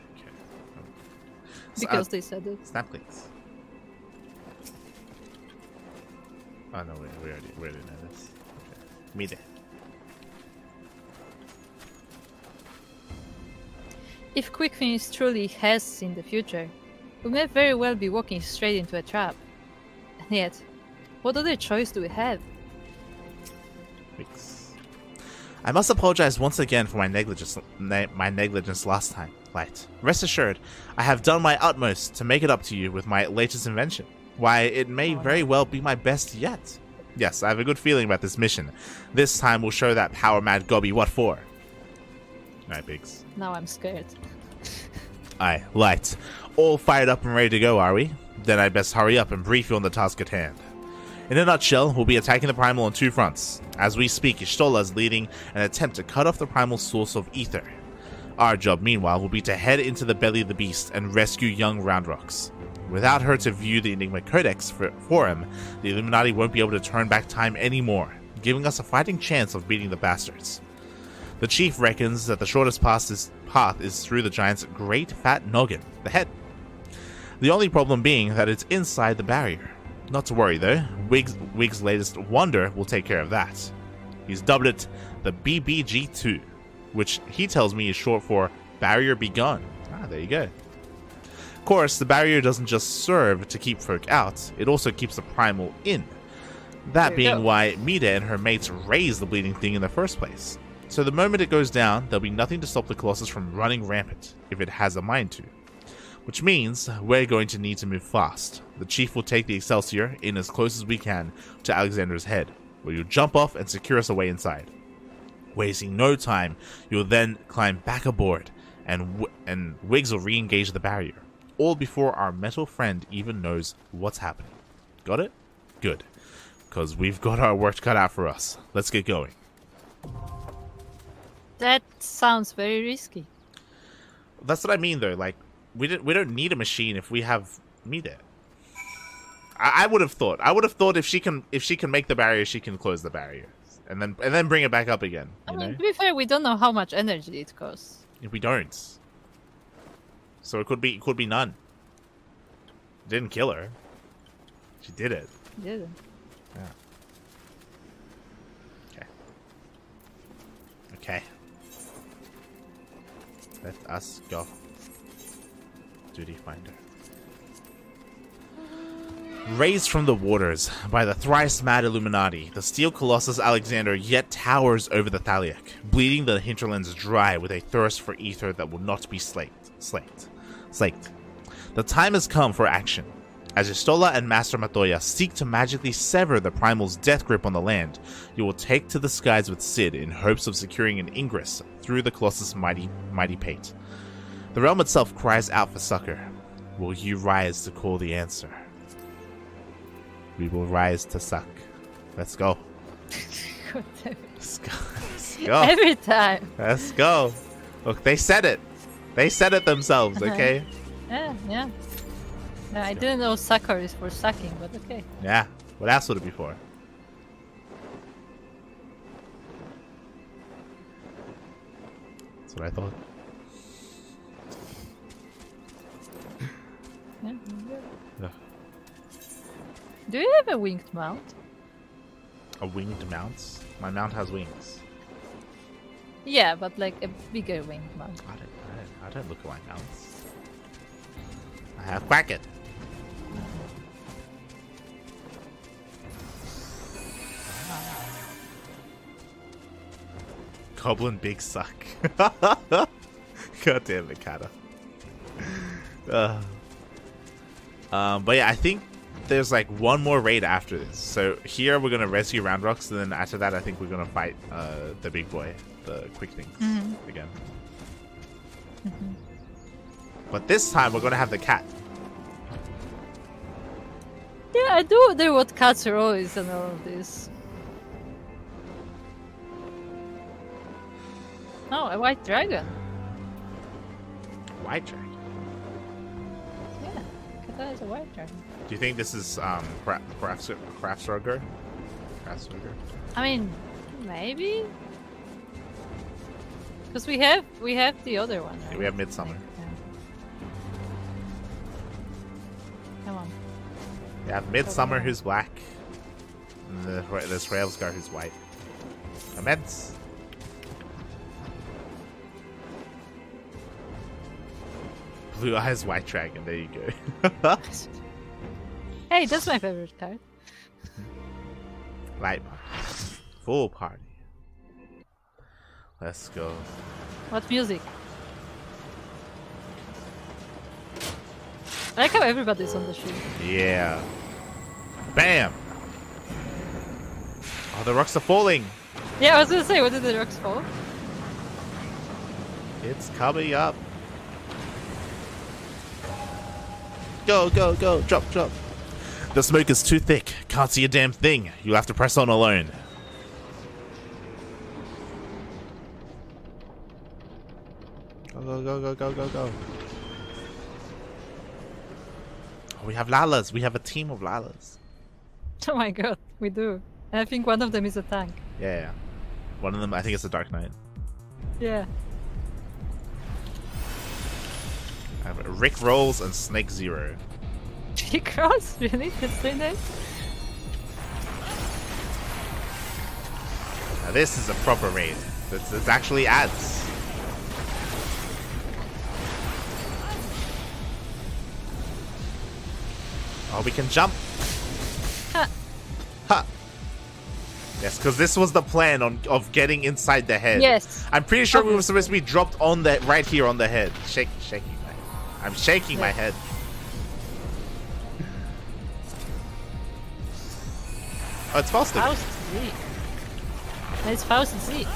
Speaker 1: Because they said it.
Speaker 2: Snap clicks. Oh no, we already know this. Okay. Me there.
Speaker 1: If Quickfinish truly has seen the future, we may very well be walking straight into a trap. And yet, what other choice do we have?
Speaker 2: Weeks. I must apologize once again for my negligence last time, Light. Rest assured, I have done my utmost to make it up to you with my latest invention. Why, it may very well be my best yet. Yes, I have a good feeling about this mission. This time we'll show that power-mad gobby what for. Alright, Biggs.
Speaker 1: Now I'm scared.
Speaker 2: Aye, Light. All fired up and ready to go, are we? Then I'd best hurry up and brief you on the task at hand. In a nutshell, we'll be attacking the Primal on two fronts. As we speak, Ishtola is leading an attempt to cut off the Primal's source of ether. Our job, meanwhile, will be to head into the belly of the beast and rescue young Roundrocks. Without her to view the Enigma Codex for him, the Illuminati won't be able to turn back time anymore, giving us a fighting chance of beating the bastards. The chief reckons that the shortest path is through the giant's great fat noggin, the head. The only problem being that it's inside the barrier. Not to worry though, Wig's latest wonder will take care of that. He's dubbed it the BBG-2, which he tells me is short for Barrier Begun. Ah, there you go. Of course, the barrier doesn't just serve to keep folk out, it also keeps the primal in. That being why Mida and her mates raised the bleeding thing in the first place. So the moment it goes down, there'll be nothing to stop the Colossus from running rampant, if it has a mind to. Which means we're going to need to move fast. The Chief will take the Excelsior in as close as we can to Alexander's head, where you'll jump off and secure us away inside. Wasting no time, you'll then climb back aboard, and Wiggs will re-engage the barrier, all before our metal friend even knows what's happening. Got it? Good. Because we've got our work cut out for us. Let's get going.
Speaker 1: That sounds very risky.
Speaker 2: That's what I mean, though. Like, we don't need a machine if we have Mida. I would have thought. If she can make the barrier, she can close the barrier, and then bring it back up again. You know?
Speaker 1: To be fair, we don't know how much energy it costs.
Speaker 2: We don't. So it could be none. Didn't kill her. She did it.
Speaker 1: Didn't.
Speaker 2: Yeah. Okay. Okay. Let us go. Duty finder. Raised from the waters by the thrice-mad Illuminati, the steel colossus Alexander yet towers over the Thaliac, bleeding the hinterlands dry with a thirst for ether that will not be slaked. The time has come for action. As Istola and Master Matoya seek to magically sever the Primal's death grip on the land, you will take to the skies with Sid in hopes of securing an ingress through the Colossus' mighty pate. The realm itself cries out for succor. Will you rise to call the answer? We will rise to suck. Let's go. Let's go. Let's go.
Speaker 1: Every time.
Speaker 2: Let's go. Look, they said it. They said it themselves, okay?
Speaker 1: Yeah. I didn't know sucker is for sucking, but okay.
Speaker 2: Yeah. What else would it be for? That's what I thought.
Speaker 1: Yeah.
Speaker 2: Yeah.
Speaker 1: Do you have a winged mount?
Speaker 2: A winged mount? My mount has wings.
Speaker 1: Yeah, but like a bigger winged mount.
Speaker 2: I don't look at my mounts. I have Quacket. Goblin big suck. God damn it, Kata. But yeah, I think there's like one more raid after this. So here we're gonna rescue Roundrocks, and then after that I think we're gonna fight the big boy, the quick things again. But this time we're gonna have the cat.
Speaker 1: Yeah, I do wonder what cat's role is in all of this. Oh, a white dragon.
Speaker 2: White dragon.
Speaker 1: Yeah, Kata is a white dragon.
Speaker 2: Do you think this is Craftsrugger?
Speaker 1: I mean, maybe. Because we have the other one. Right?
Speaker 2: Yeah, we have Midsummer.
Speaker 1: Yeah. Come on.
Speaker 2: We have Midsummer who's black. And there's Railsgar who's white. Meds. Blue Eyes White Dragon, there you go.
Speaker 1: Hey, that's my favorite card.
Speaker 2: Light mark. Full party. Let's go.
Speaker 1: What music? I like how everybody's on the street.
Speaker 2: Yeah. Bam! Oh, the rocks are falling!
Speaker 1: Yeah, I was gonna say, what did the rocks fall?
Speaker 2: It's coming up. Go, go, go. Drop, drop. The smoke is too thick. Can't see a damn thing. You'll have to press on alone. Go, go, go, go, go, go, go. Oh, we have Lalas. We have a team of Lalas.
Speaker 1: Oh my god, we do. And I think one of them is a tank.
Speaker 2: Yeah, yeah. One of them, I think it's a Dark Knight.
Speaker 1: Yeah.
Speaker 2: I have Rick Rolls and Snake Zero.
Speaker 1: Cross? Really? That's their name?
Speaker 2: Now this is a proper raid. It's actually ads. Oh, we can jump.
Speaker 1: Ha!
Speaker 2: Ha! Yes, because this was the plan of getting inside the head.
Speaker 1: Yes.
Speaker 2: I'm pretty sure we were supposed to be dropped on the right here on the head. Shaking my head. I'm shaking my head. Oh, it's Faust again.
Speaker 1: Faust Z. It's Faust Z.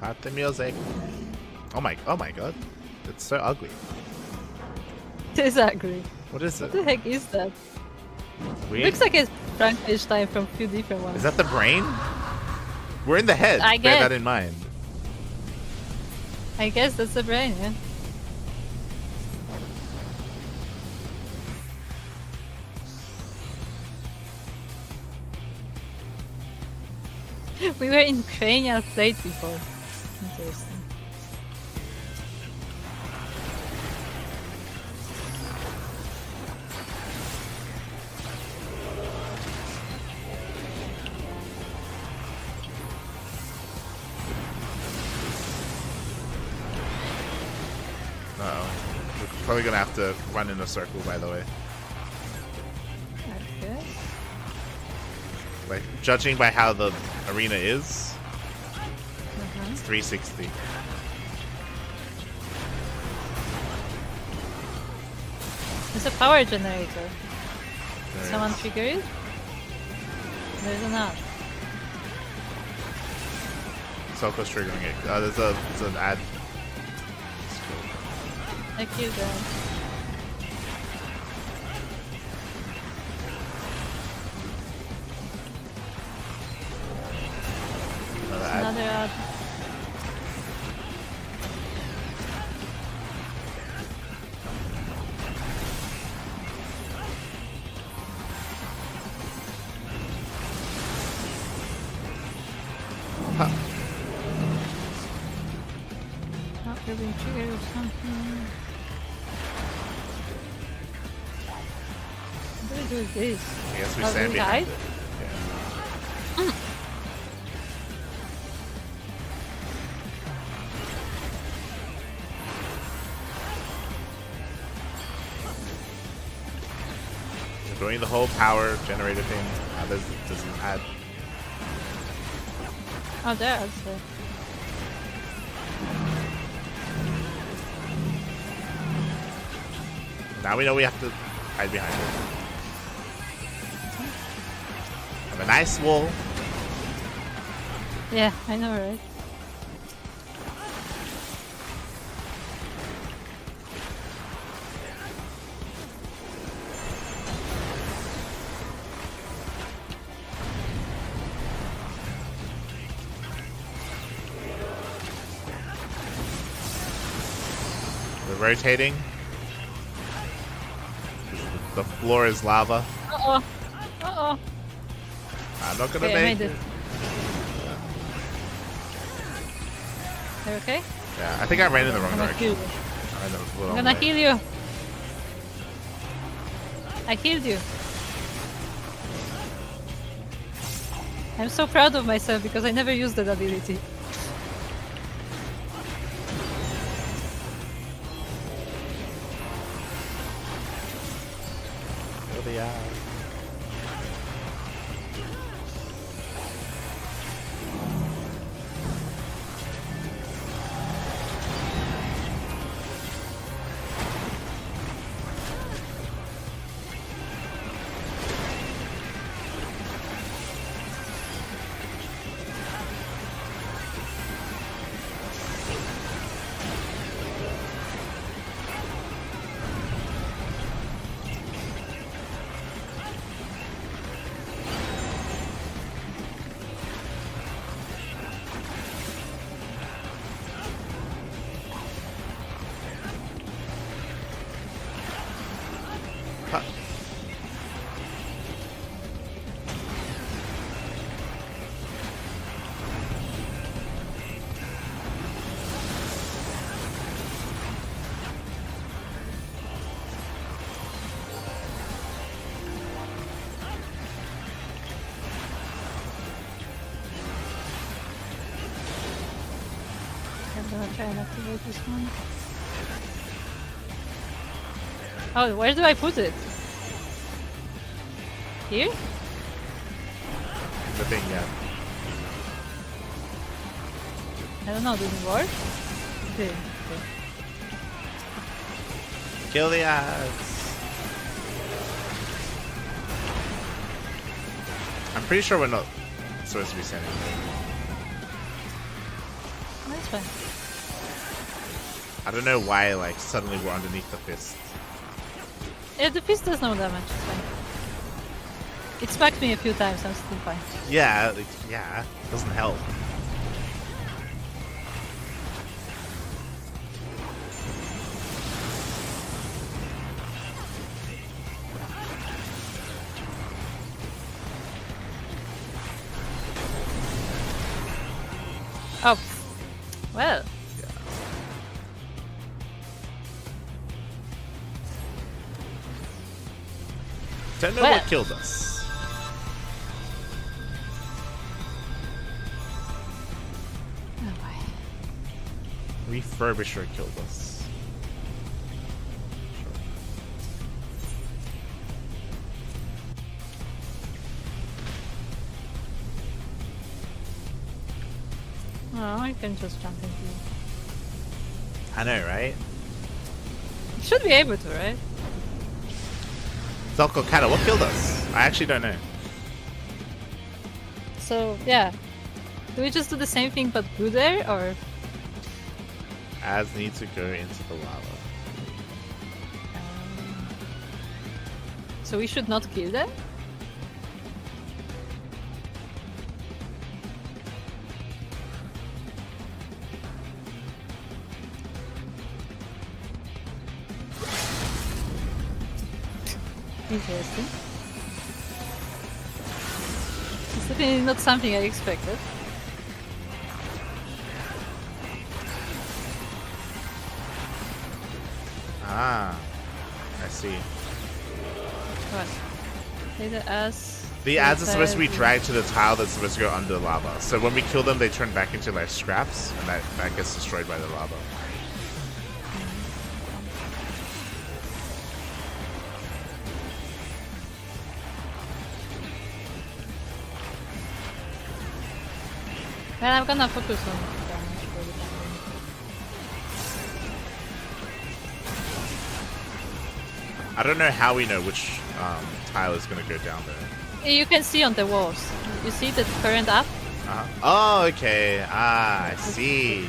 Speaker 2: Start the music. Oh my god. It's so ugly.
Speaker 1: It is ugly.
Speaker 2: What is it?
Speaker 1: What the heck is that?
Speaker 2: Weird.
Speaker 1: Looks like a Frankenstein from a few different ones.
Speaker 2: Is that the brain? We're in the head.
Speaker 1: I
Speaker 2: Bear
Speaker 1: guess.
Speaker 2: that in mind.
Speaker 1: I guess that's the brain, yeah. We were in cranial plate before. Interesting.
Speaker 2: Uh-oh. We're probably gonna have to run in a circle, by the way.
Speaker 1: Okay.
Speaker 2: Like, judging by how the arena is,
Speaker 1: Uh-huh.
Speaker 2: it's 360.
Speaker 1: There's a power generator.
Speaker 2: There
Speaker 1: Someone
Speaker 2: is.
Speaker 1: trigger it? There's an ad.
Speaker 2: Soko's triggering it. There's an ad.
Speaker 1: I killed them.
Speaker 2: Another ad.
Speaker 1: Another ad.
Speaker 2: Huh.
Speaker 1: Oh, you're being triggered or something. What do we do with this?
Speaker 2: I guess we
Speaker 1: Oh,
Speaker 2: stand
Speaker 1: we
Speaker 2: behind
Speaker 1: hide?
Speaker 2: it. Yeah. We're doing the whole power generator thing. There's an ad.
Speaker 1: Oh, there, also.
Speaker 2: Now we know we have to hide behind it. Have a nice wall.
Speaker 1: Yeah, I know, right?
Speaker 2: We're rotating. The floor is lava.
Speaker 1: Uh-oh. Uh-oh.
Speaker 2: I'm not gonna
Speaker 1: Okay, I
Speaker 2: make
Speaker 1: made
Speaker 2: it.
Speaker 1: it. Are you okay?
Speaker 2: Yeah, I think I ran in the wrong
Speaker 1: I'm gonna
Speaker 2: direction.
Speaker 1: heal you.
Speaker 2: I ran the
Speaker 1: I'm
Speaker 2: wrong
Speaker 1: gonna
Speaker 2: way.
Speaker 1: heal you. I healed you. I'm so proud of myself because I never used that ability.
Speaker 2: Kill the eye. Huh.
Speaker 1: I'm gonna try and activate this one. Oh, where do I put it? Here?
Speaker 2: The thing, yeah.
Speaker 1: I don't know, does it work? Okay.
Speaker 2: Kill the ads. I'm pretty sure we're not supposed to be standing there.
Speaker 1: That's fine.
Speaker 2: I don't know why, like, suddenly we're underneath the fist.
Speaker 1: Yeah, the fist does no damage. It's fine. It smacked me a few times. I'm still fine.
Speaker 2: Yeah, doesn't help.
Speaker 1: Oh, well.
Speaker 2: Don't know
Speaker 1: Well.
Speaker 2: what killed us.
Speaker 1: Oh boy.
Speaker 2: Refurbisher killed us.
Speaker 1: Oh, I can just jump into it.
Speaker 2: I know, right?
Speaker 1: You should be able to, right?
Speaker 2: Zelko Kata, what killed us? I actually don't know.
Speaker 1: So, yeah. Do we just do the same thing but go there, or?
Speaker 2: Az needs to go into the lava.
Speaker 1: So we should not kill them? Interesting. It's definitely not something I expected.
Speaker 2: Ah, I see.
Speaker 1: What? Say the ass.
Speaker 2: The ads are supposed to be dragged to the tile that's supposed to go under the lava. So when we kill them, they turn back into like scraps, and that gets destroyed by the lava.
Speaker 1: Well, I'm gonna focus on damage for the time being.
Speaker 2: I don't know how we know which tile is going to go down there.
Speaker 1: You can see on the walls. You see the current up?
Speaker 2: Oh, okay. Ah, I see.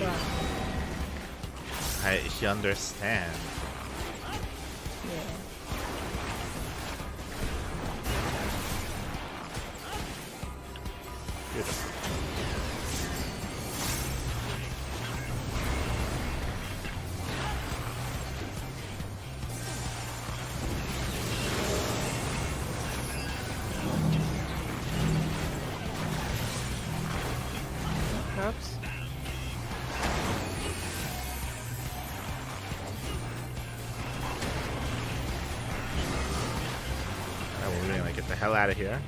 Speaker 2: I understand.
Speaker 1: Yeah.
Speaker 2: Beautiful.
Speaker 1: Drops.
Speaker 2: We're really gonna get the hell out of here.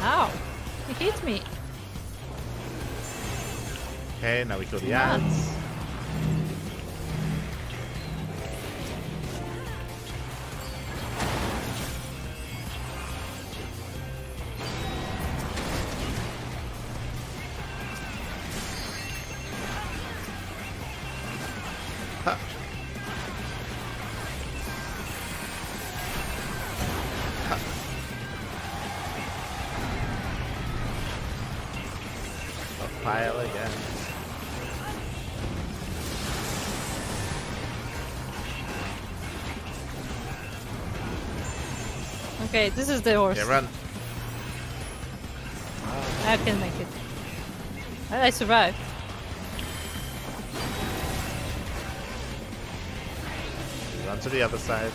Speaker 1: Ow! He hit me.
Speaker 2: Okay, now we kill the
Speaker 1: Come on.
Speaker 2: ads. Huh. A pile again.
Speaker 1: Okay, this is the worst.
Speaker 2: Yeah, run.
Speaker 1: I can make it. Well, I survived.
Speaker 2: Run to the other side.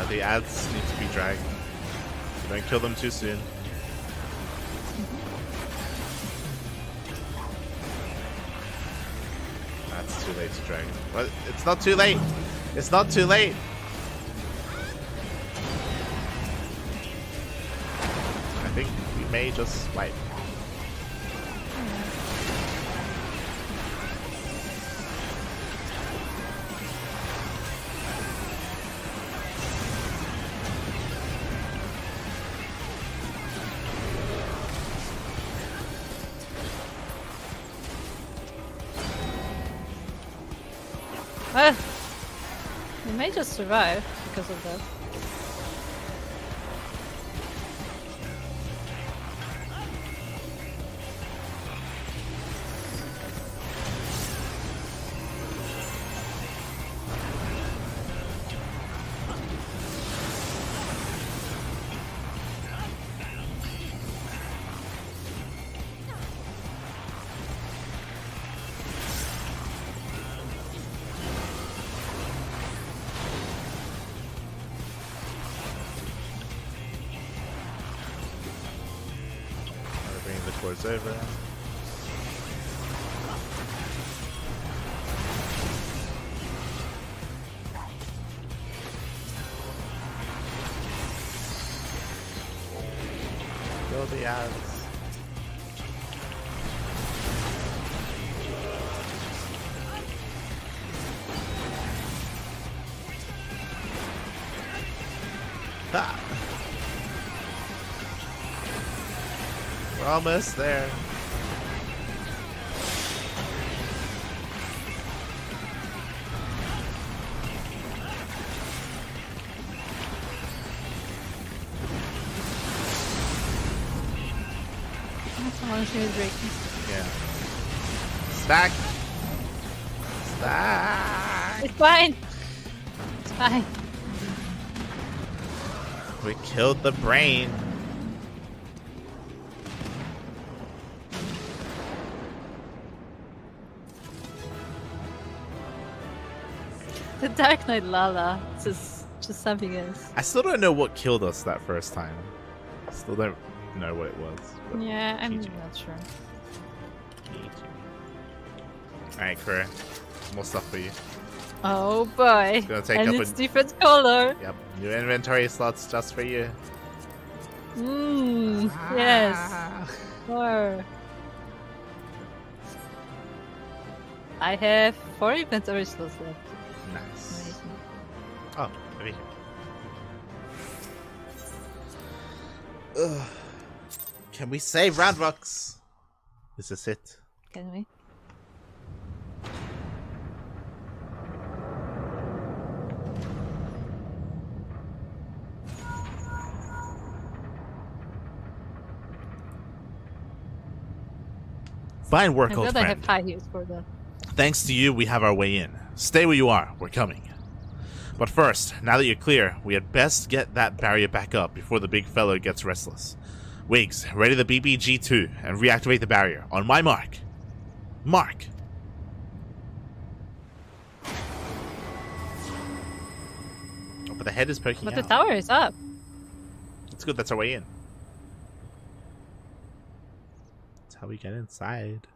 Speaker 2: The ads need to be dragged. Don't kill them too soon. That's too late to drag. What? It's not too late. It's not too late. I think we may just wipe.
Speaker 1: Well, we may just survive because of that.
Speaker 2: Bringing the cords over. Kill the ads. Ah. We're almost there.
Speaker 1: Someone should break.
Speaker 2: Yeah. Stack. Stack.
Speaker 1: It's fine. It's fine.
Speaker 2: We killed the brain.
Speaker 1: The Dark Knight Lala. Just something else.
Speaker 2: I still don't know what killed us that first time. Still don't know what it was. but
Speaker 1: Yeah, I'm
Speaker 2: GG.
Speaker 1: not sure.
Speaker 2: Alright, Kuro. More stuff for you.
Speaker 1: Oh boy.
Speaker 2: gonna take
Speaker 1: and
Speaker 2: up
Speaker 1: it's
Speaker 2: a-
Speaker 1: different color.
Speaker 2: Yep, new inventory slots just for you.
Speaker 1: Mmm. Yes.
Speaker 2: Ah.
Speaker 1: More. I have 4 inventory slots left.
Speaker 2: Nice.
Speaker 1: Amazing.
Speaker 2: Oh, over here. Ugh. Can we save Roundbox? Is this it?
Speaker 1: Can we?
Speaker 2: Fine work,
Speaker 1: I'm
Speaker 2: old
Speaker 1: glad I
Speaker 2: friend.
Speaker 1: have high heels for that.
Speaker 2: Thanks to you, we have our way in. Stay where you are. We're coming. But first, now that you're clear, we had best get that barrier back up before the big fellow gets restless. Wiggs, ready the BBG-2 and reactivate the barrier. On my mark. Mark. Oh, but the head is poking
Speaker 1: But
Speaker 2: out.
Speaker 1: the tower is up.
Speaker 2: It's good, that's our way in. That's how we get inside.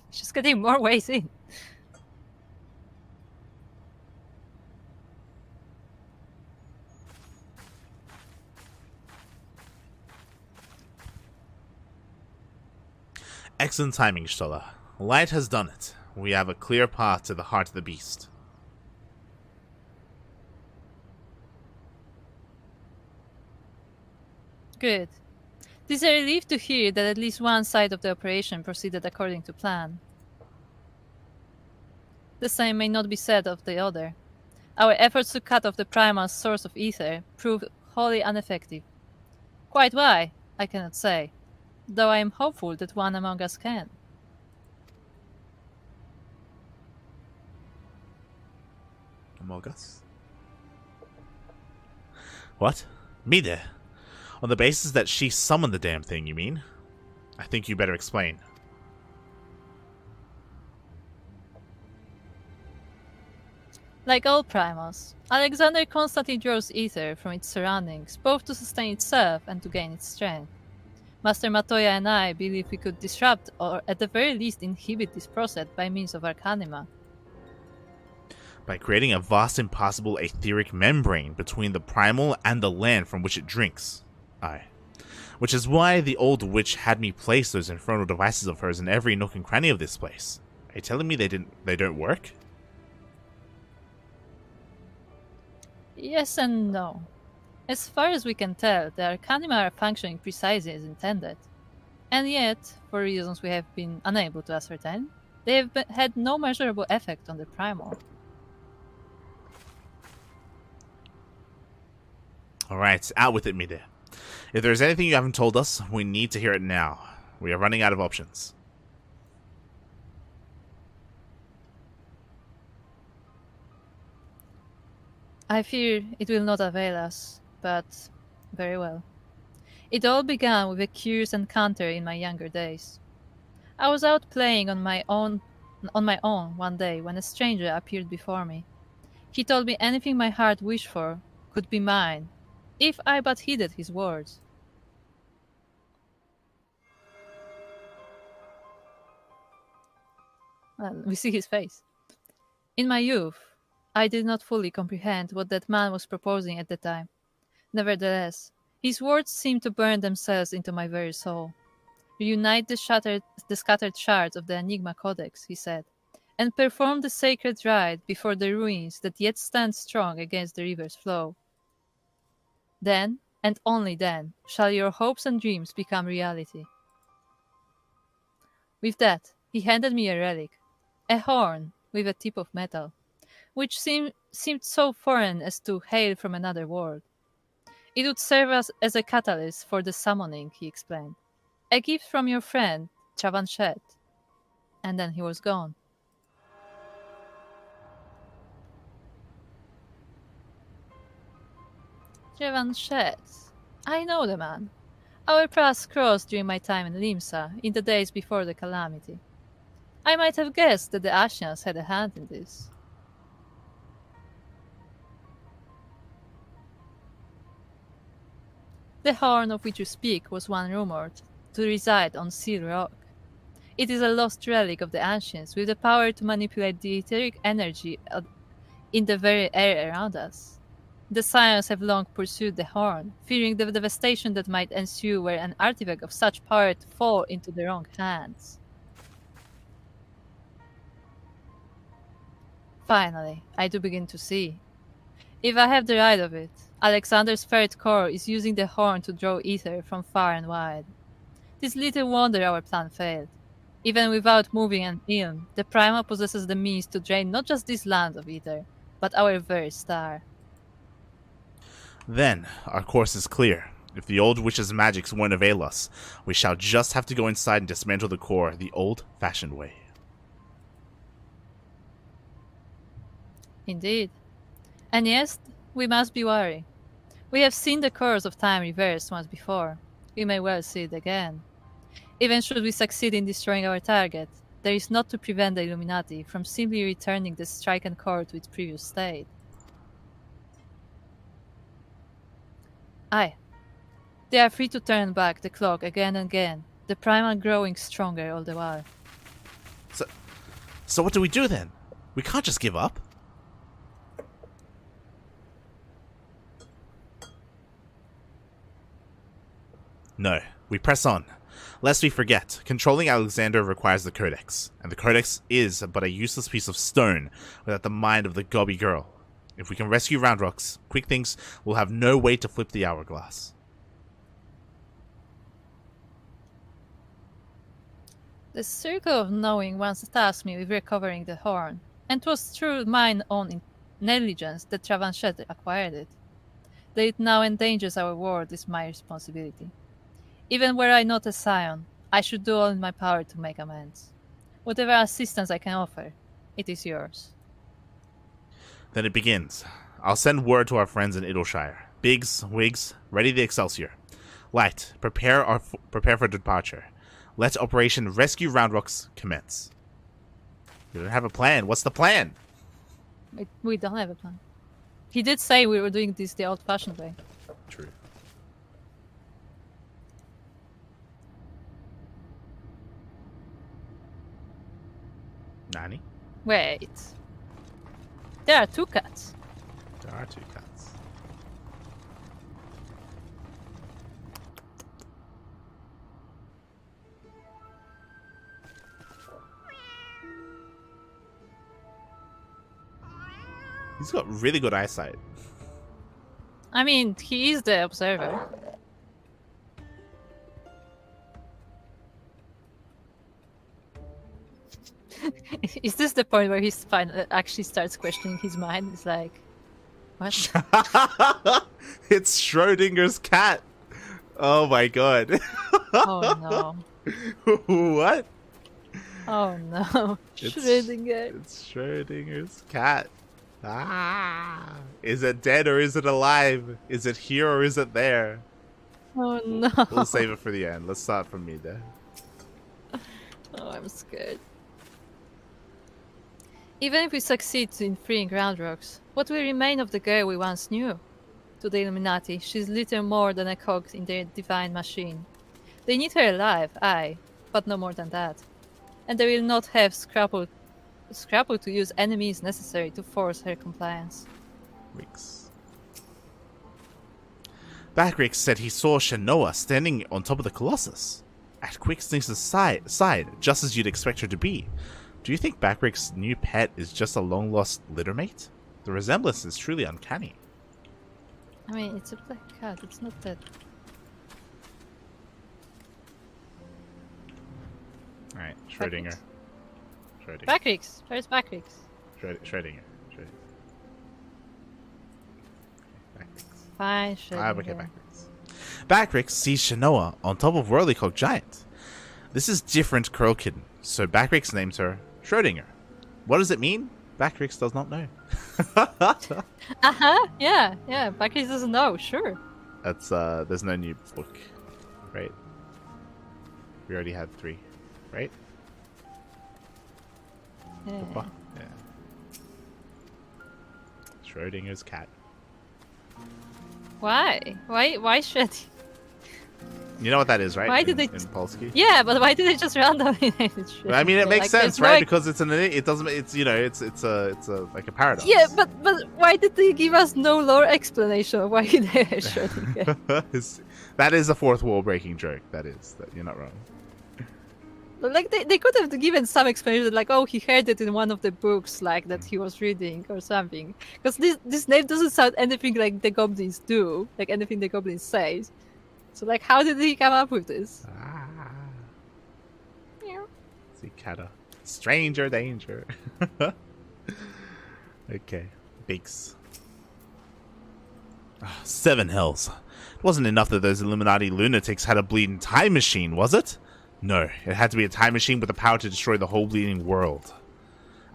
Speaker 1: It's just getting more ways in.
Speaker 2: Excellent timing, Stola. Light has done it. We have a clear path to the heart of the beast.
Speaker 1: Good. It is a relief to hear that at least one side of the operation proceeded according to plan. The same may not be said of the other. Our efforts to cut off the primal source of ether proved wholly ineffective. Quite why, I cannot say, though I am hopeful that one among us can.
Speaker 2: Among us? What? Me there? On the basis that she summoned the damn thing, you mean? I think you better explain.
Speaker 1: Like all primals, Alexander constantly draws ether from its surroundings, both to sustain itself and to gain its strength. Master Matoya and I believe we could disrupt or at the very least inhibit this process by means of Arcanima.
Speaker 2: By creating a vast impossible etheric membrane between the primal and the land from which it drinks. Aye. Which is why the old witch had me place those infernal devices of hers in every nook and cranny of this place. Are you telling me they don't work?
Speaker 1: Yes and no. As far as we can tell, the Arcanima are functioning precisely as intended. And yet, for reasons we have been unable to ascertain, they have had no measurable effect on the primal.
Speaker 2: Alright, out with it, Mide. If there's anything you haven't told us, we need to hear it now. We are running out of options.
Speaker 1: I fear it will not avail us, but very well. It all began with a curious encounter in my younger days. I was out playing on my own one day when a stranger appeared before me. He told me anything my heart wished for could be mine, if I but heeded his words. Well, we see his face. In my youth, I did not fully comprehend what that man was proposing at the time. Nevertheless, his words seemed to burn themselves into my very soul. Reunite the scattered shards of the Enigma Codex, he said, and perform the sacred rite before the ruins that yet stand strong against the river's flow. Then, and only then, shall your hopes and dreams become reality. With that, he handed me a relic, a horn with a tip of metal, which seemed so foreign as to hail from another world. It would serve us as a catalyst for the summoning, he explained. A gift from your friend, Chavanchet. And then he was gone. Chavanchet. I know the man. Our paths crossed during my time in Limsa, in the days before the calamity. I might have guessed that the Ashians had a hand in this. The horn of which you speak was one rumored to reside on Seal Rock. It is a lost relic of the ancients with the power to manipulate the etheric energy in the very air around us. The Scions have long pursued the horn, fearing the devastation that might ensue were an artifact of such power to fall into the wrong hands. Finally, I do begin to see. If I have the right of it, Alexander's ferret core is using the horn to draw ether from far and wide. Tis little wonder our plan failed. Even without moving an ilm, the Primal possesses the means to drain not just this land of ether, but our very star.
Speaker 2: Then, our course is clear. If the old witch's magics won't avail us, we shall just have to go inside and dismantle the core the old-fashioned way.
Speaker 1: Indeed. And yes, we must be wary. We have seen the course of time reversed once before. We may well see it again. Even should we succeed in destroying our target, there is naught to prevent the Illuminati from simply returning the stricken core to its previous state. Aye. They are free to turn back the clock again and again, the primal growing stronger all the while.
Speaker 2: So what do we do then? We can't just give up. No, we press on. Lest we forget, controlling Alexander requires the Codex, and the Codex is but a useless piece of stone without the mind of the gobby girl. If we can rescue Roundrocks, Quick Things will have no way to flip the hourglass.
Speaker 1: The Circle of Knowing once tasked me with recovering the horn, and 'twas through mine own negligence that Travanchet acquired it. That it now endangers our world is my responsibility. Even were I not a scion, I should do all in my power to make amends. Whatever assistance I can offer, it is yours.
Speaker 2: Then it begins. I'll send word to our friends in Idleshire. Biggs, Wiggs, ready the Excelsior. Light, prepare for departure. Let Operation Rescue Roundrocks commence. We don't have a plan. What's the plan?
Speaker 1: We don't have a plan. He did say we were doing this the old-fashioned way.
Speaker 2: True. Nani?
Speaker 1: Wait. There are two cats.
Speaker 2: There are two cats. He's got really good eyesight.
Speaker 1: I mean, he is the observer. Is this the point where he actually starts questioning his mind? It's like, what?
Speaker 2: It's Schrodinger's cat. Oh my god.
Speaker 1: Oh no.
Speaker 2: What?
Speaker 1: Oh no. Schrödinger.
Speaker 2: It's Schrodinger's cat. Ah. Is it dead or is it alive? Is it here or is it there?
Speaker 1: Oh no.
Speaker 2: We'll save it for the end. Let's start from me there.
Speaker 1: Oh, I'm scared. Even if we succeed in freeing Ground Rocks, what will remain of the girl we once knew? To the Illuminati, she's little more than a cog in their divine machine. They need her alive, aye, but no more than that. And they will not have scruple to use any means necessary to force her compliance.
Speaker 2: Rix. Backrix said he saw Shanoa standing on top of the Colossus, at Quickslink's side, just as you'd expect her to be. Do you think Backrix's new pet is just a long-lost littermate? The resemblance is truly uncanny.
Speaker 1: I mean, it's a black cat, it's not that.
Speaker 2: Alright, Schrödinger. Schrödinger.
Speaker 1: Backrix! Where's Backrix?
Speaker 2: Schrödinger.
Speaker 1: Fine, Schrödinger.
Speaker 2: Okay, Backrix. Backrix sees Shanoa on top of Whirlycog Giant. This is different Curl Kitten, so Backrix names her Schrödinger. What does it mean? Backrix does not know.
Speaker 1: Yeah, Backrix doesn't know, sure.
Speaker 2: That's, there's no new book, right? We already had 3, right?
Speaker 1: Yeah.
Speaker 2: Yeah. Schrödinger's cat.
Speaker 1: Why? Why should he?
Speaker 2: You know what that is, right?
Speaker 1: Why did they?
Speaker 2: in Polsky?
Speaker 1: Yeah, but why did they just randomly name it Schrödinger?
Speaker 2: I mean, it makes
Speaker 1: Like,
Speaker 2: sense,
Speaker 1: there's
Speaker 2: right?
Speaker 1: no
Speaker 2: Because it's it doesn't. It's it's a like a paradox.
Speaker 1: Yeah, but why did they give us no lore explanation of why he named Schrödinger?
Speaker 2: That is a fourth wall breaking joke. That is. You're not wrong.
Speaker 1: Like they could have given some explanation, like, oh, he heard it in one of the books, like that he was reading or something. Because this name doesn't sound anything like the goblins do, like anything the goblins say. So, like, how did he come up with this? Meow.
Speaker 2: Cicada. Stranger danger. Okay. Beaks. 7 hells. It wasn't enough that those Illuminati lunatics had a bleeding time machine, was it? No, it had to be a time machine with the power to destroy the whole bleeding world.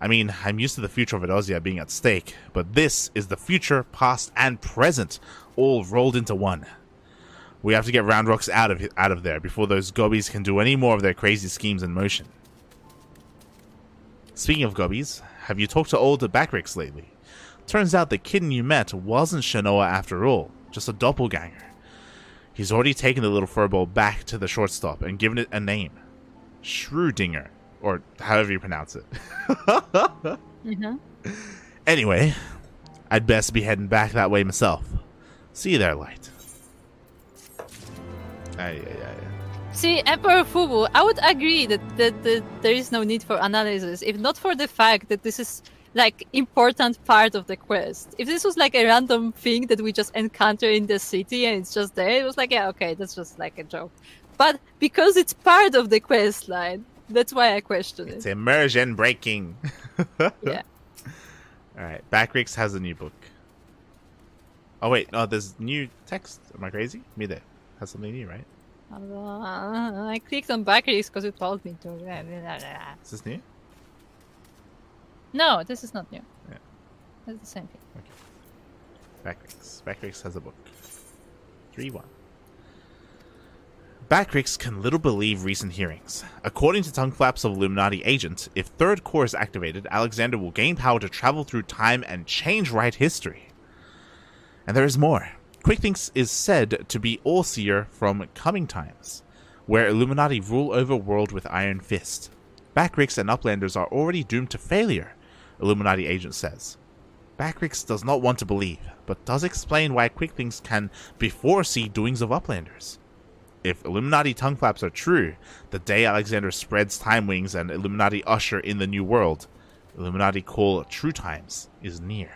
Speaker 2: I mean, I'm used to the future of Edosia being at stake, but this is the future, past, and present, all rolled into one. We have to get Round Rocks out of there before those gobbies can do any more of their crazy schemes in motion. Speaking of gobbies, have you talked to old Backrix lately? Turns out the kitten you met wasn't Shanoa after all, just a doppelganger. He's already taken the little furball back to the shortstop and given it a name. Schrödinger, or however you pronounce it. Anyway, I'd best be heading back that way myself. See you there, Light. Yeah.
Speaker 1: See, Emperor Fubu, I would agree that there is no need for analysis, if not for the fact that this is like important part of the quest. If this was like a random thing that we just encounter in the city and it's just there, it was like, yeah, okay, that's just like a joke. But because it's part of the quest line, that's why I question it.
Speaker 2: It's immersion breaking.
Speaker 1: Yeah.
Speaker 2: Alright, Backrix has a new book. Oh wait, no, there's new text. Am I crazy? Me there. Has something new, right?
Speaker 1: I clicked on Backrix because it told me to.
Speaker 2: Is this new?
Speaker 1: No, this is not new.
Speaker 2: Yeah.
Speaker 1: It's the same thing.
Speaker 2: Okay. Backrix has a book. 3-1. Backrix can little believe recent hearings. According to tongue flaps of Illuminati agent, if Third Core is activated, Alexander will gain power to travel through time and change right history. And there is more. Quicklinks is said to be All-Seer from Coming Times, where Illuminati rule over world with Iron Fist. Backrix and Uplanders are already doomed to failure, Illuminati agent says. Backrix does not want to believe, but does explain why Quicklinks can foresee doings of Uplanders. If Illuminati tongue flaps are true, the day Alexander spreads Time Wings and Illuminati usher in the new world, Illuminati call True Times, is near.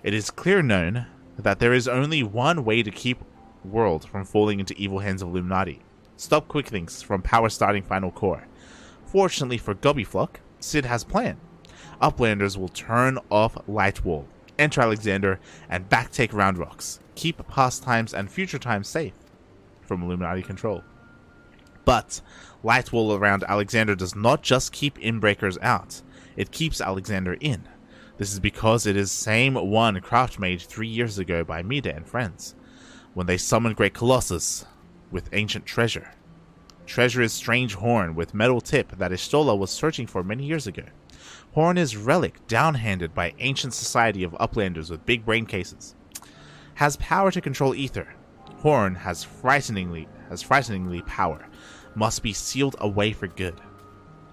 Speaker 2: It is clear known that there is only one way to keep world from falling into evil hands of Illuminati. Stop Quicklinks from power starting Final Core. Fortunately for Gobbyflock, Sid has plan. Uplanders will turn off Lightwall, enter Alexander, and backtake Round Rocks. Keep past times and future times safe from Illuminati control. But light wall around Alexander does not just keep inbreakers out, it keeps Alexander in. This is because it is same one craft made 3 years ago by Mida and friends, when they summoned Great Colossus with ancient treasure. Treasure is strange horn with metal tip that Ishtola was searching for many years ago. Horn is relic downhanded by ancient society of uplanders with big brain cases. Has power to control ether. Horn has frighteningly power. Must be sealed away for good.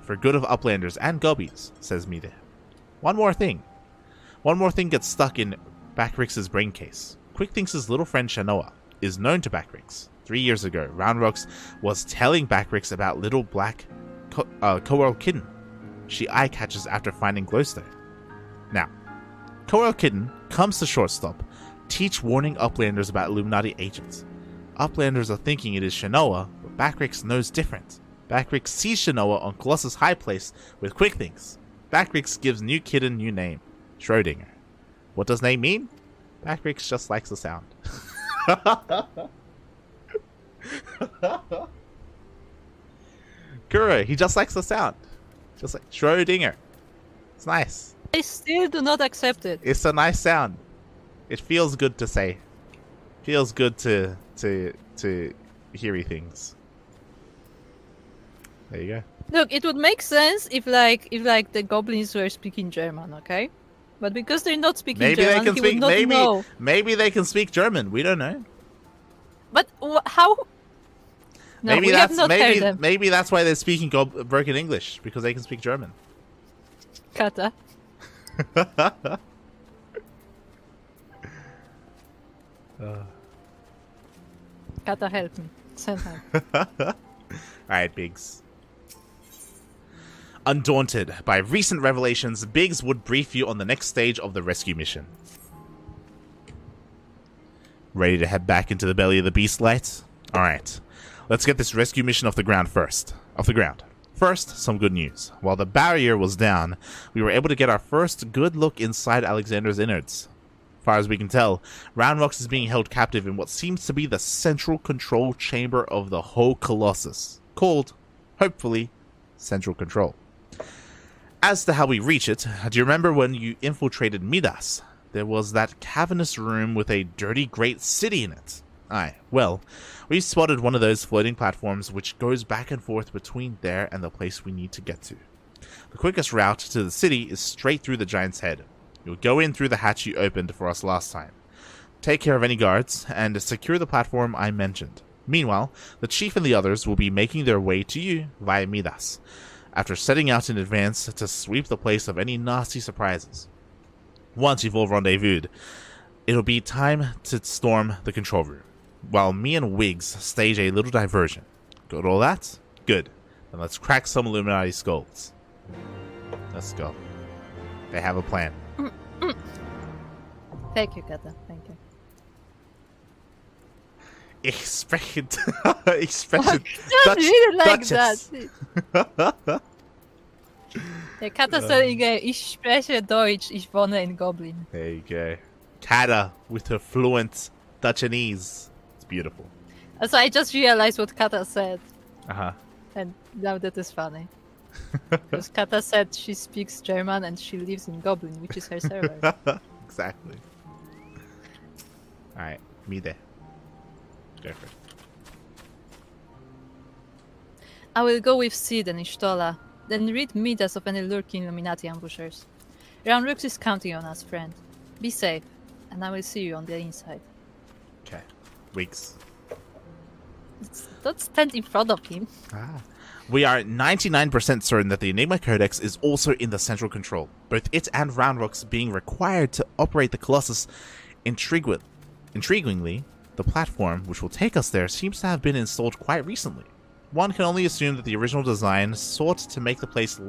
Speaker 2: For good of uplanders and gobbies, says Mida. One more thing gets stuck in Backrix's brain case. Quick thinks his little friend Shanoa is known to Backrix. 3 years ago, Roundrocks was telling Backrix about little black Kuro kitten she eye catches after finding glowstone. Now, Kuro kitten comes to Shortstop, teach warning uplanders about Illuminati agents. Uplanders are thinking it is Shanoa, but Backrix knows different. Backrix sees Shanoa on Colossus High Place with quick things. Backrix gives new kitten new name, Schrodinger. What does name mean? Backrix just likes the sound. Kuro, he just likes the sound. Just like Schrodinger. It's nice.
Speaker 1: I still do not accept it.
Speaker 2: It's a nice sound. It feels good to say. Feels good to heary things. There you go.
Speaker 1: Look, it would make sense if the goblins were speaking German, okay? But because they're not speaking
Speaker 2: Maybe
Speaker 1: German,
Speaker 2: they can
Speaker 1: he
Speaker 2: speak.
Speaker 1: would not know.
Speaker 2: Maybe they can speak German. We don't know.
Speaker 1: But how? No,
Speaker 2: Maybe
Speaker 1: we have not heard them.
Speaker 2: maybe that's why they're speaking broken English, because they can speak German.
Speaker 1: Kata. Kata, help me. Send help.
Speaker 2: Alright, Biggs. Undaunted by recent revelations, Biggs would brief you on the next stage of the rescue mission. Ready to head back into the belly of the beast, Light? Alright, let's get this rescue mission off the ground first. First, some good news. While the barrier was down, we were able to get our first good look inside Alexander's innards. As far as we can tell, Roundrocks is being held captive in what seems to be the central control chamber of the whole Colossus, called, hopefully, Central Control. As to how we reach it, do you remember when you infiltrated Midas? There was that cavernous room with a dirty great city in it. Aye, well, we spotted one of those floating platforms which goes back and forth between there and the place we need to get to. The quickest route to the city is straight through the giant's head. You'll go in through the hatch you opened for us last time. Take care of any guards, and secure the platform I mentioned. Meanwhile, the chief and the others will be making their way to you via Midas, after setting out in advance to sweep the place of any nasty surprises. Once you've all rendezvoused, it'll be time to storm the control room, while me and Wiggs stage a little diversion. Got all that? Good. Then let's crack some Illuminati skulls. Let's go. They have a plan.
Speaker 1: Thank you, Kata. Thank you.
Speaker 2: Ich spreche
Speaker 1: Don't really like that. Der Kata said again, ich spreche Deutsch, ich wohne in Goblin.
Speaker 2: There you go. Kata with her fluent Dutchanese. It's beautiful.
Speaker 1: Also, I just realized what Kata said.
Speaker 2: Uh-huh.
Speaker 1: And now that is funny. Because Kata said she speaks German and she lives in Goblin, which is her server.
Speaker 2: Exactly. Alright, me there. Go for it.
Speaker 1: I will go with Sid and Ishtola, then rid Midas of any lurking Illuminati ambushers. Roundrocks is counting on us, friend. Be safe, and I will see you on the inside.
Speaker 2: Okay. Weeks.
Speaker 1: Don't stand in front of him.
Speaker 2: We are 99% certain that the Enigma Codex is also in the central control, both it and Roundrocks being required to operate the Colossus. Intriguingly, the platform which will take us there seems to have been installed quite recently. One can only assume that the original design sought to make the place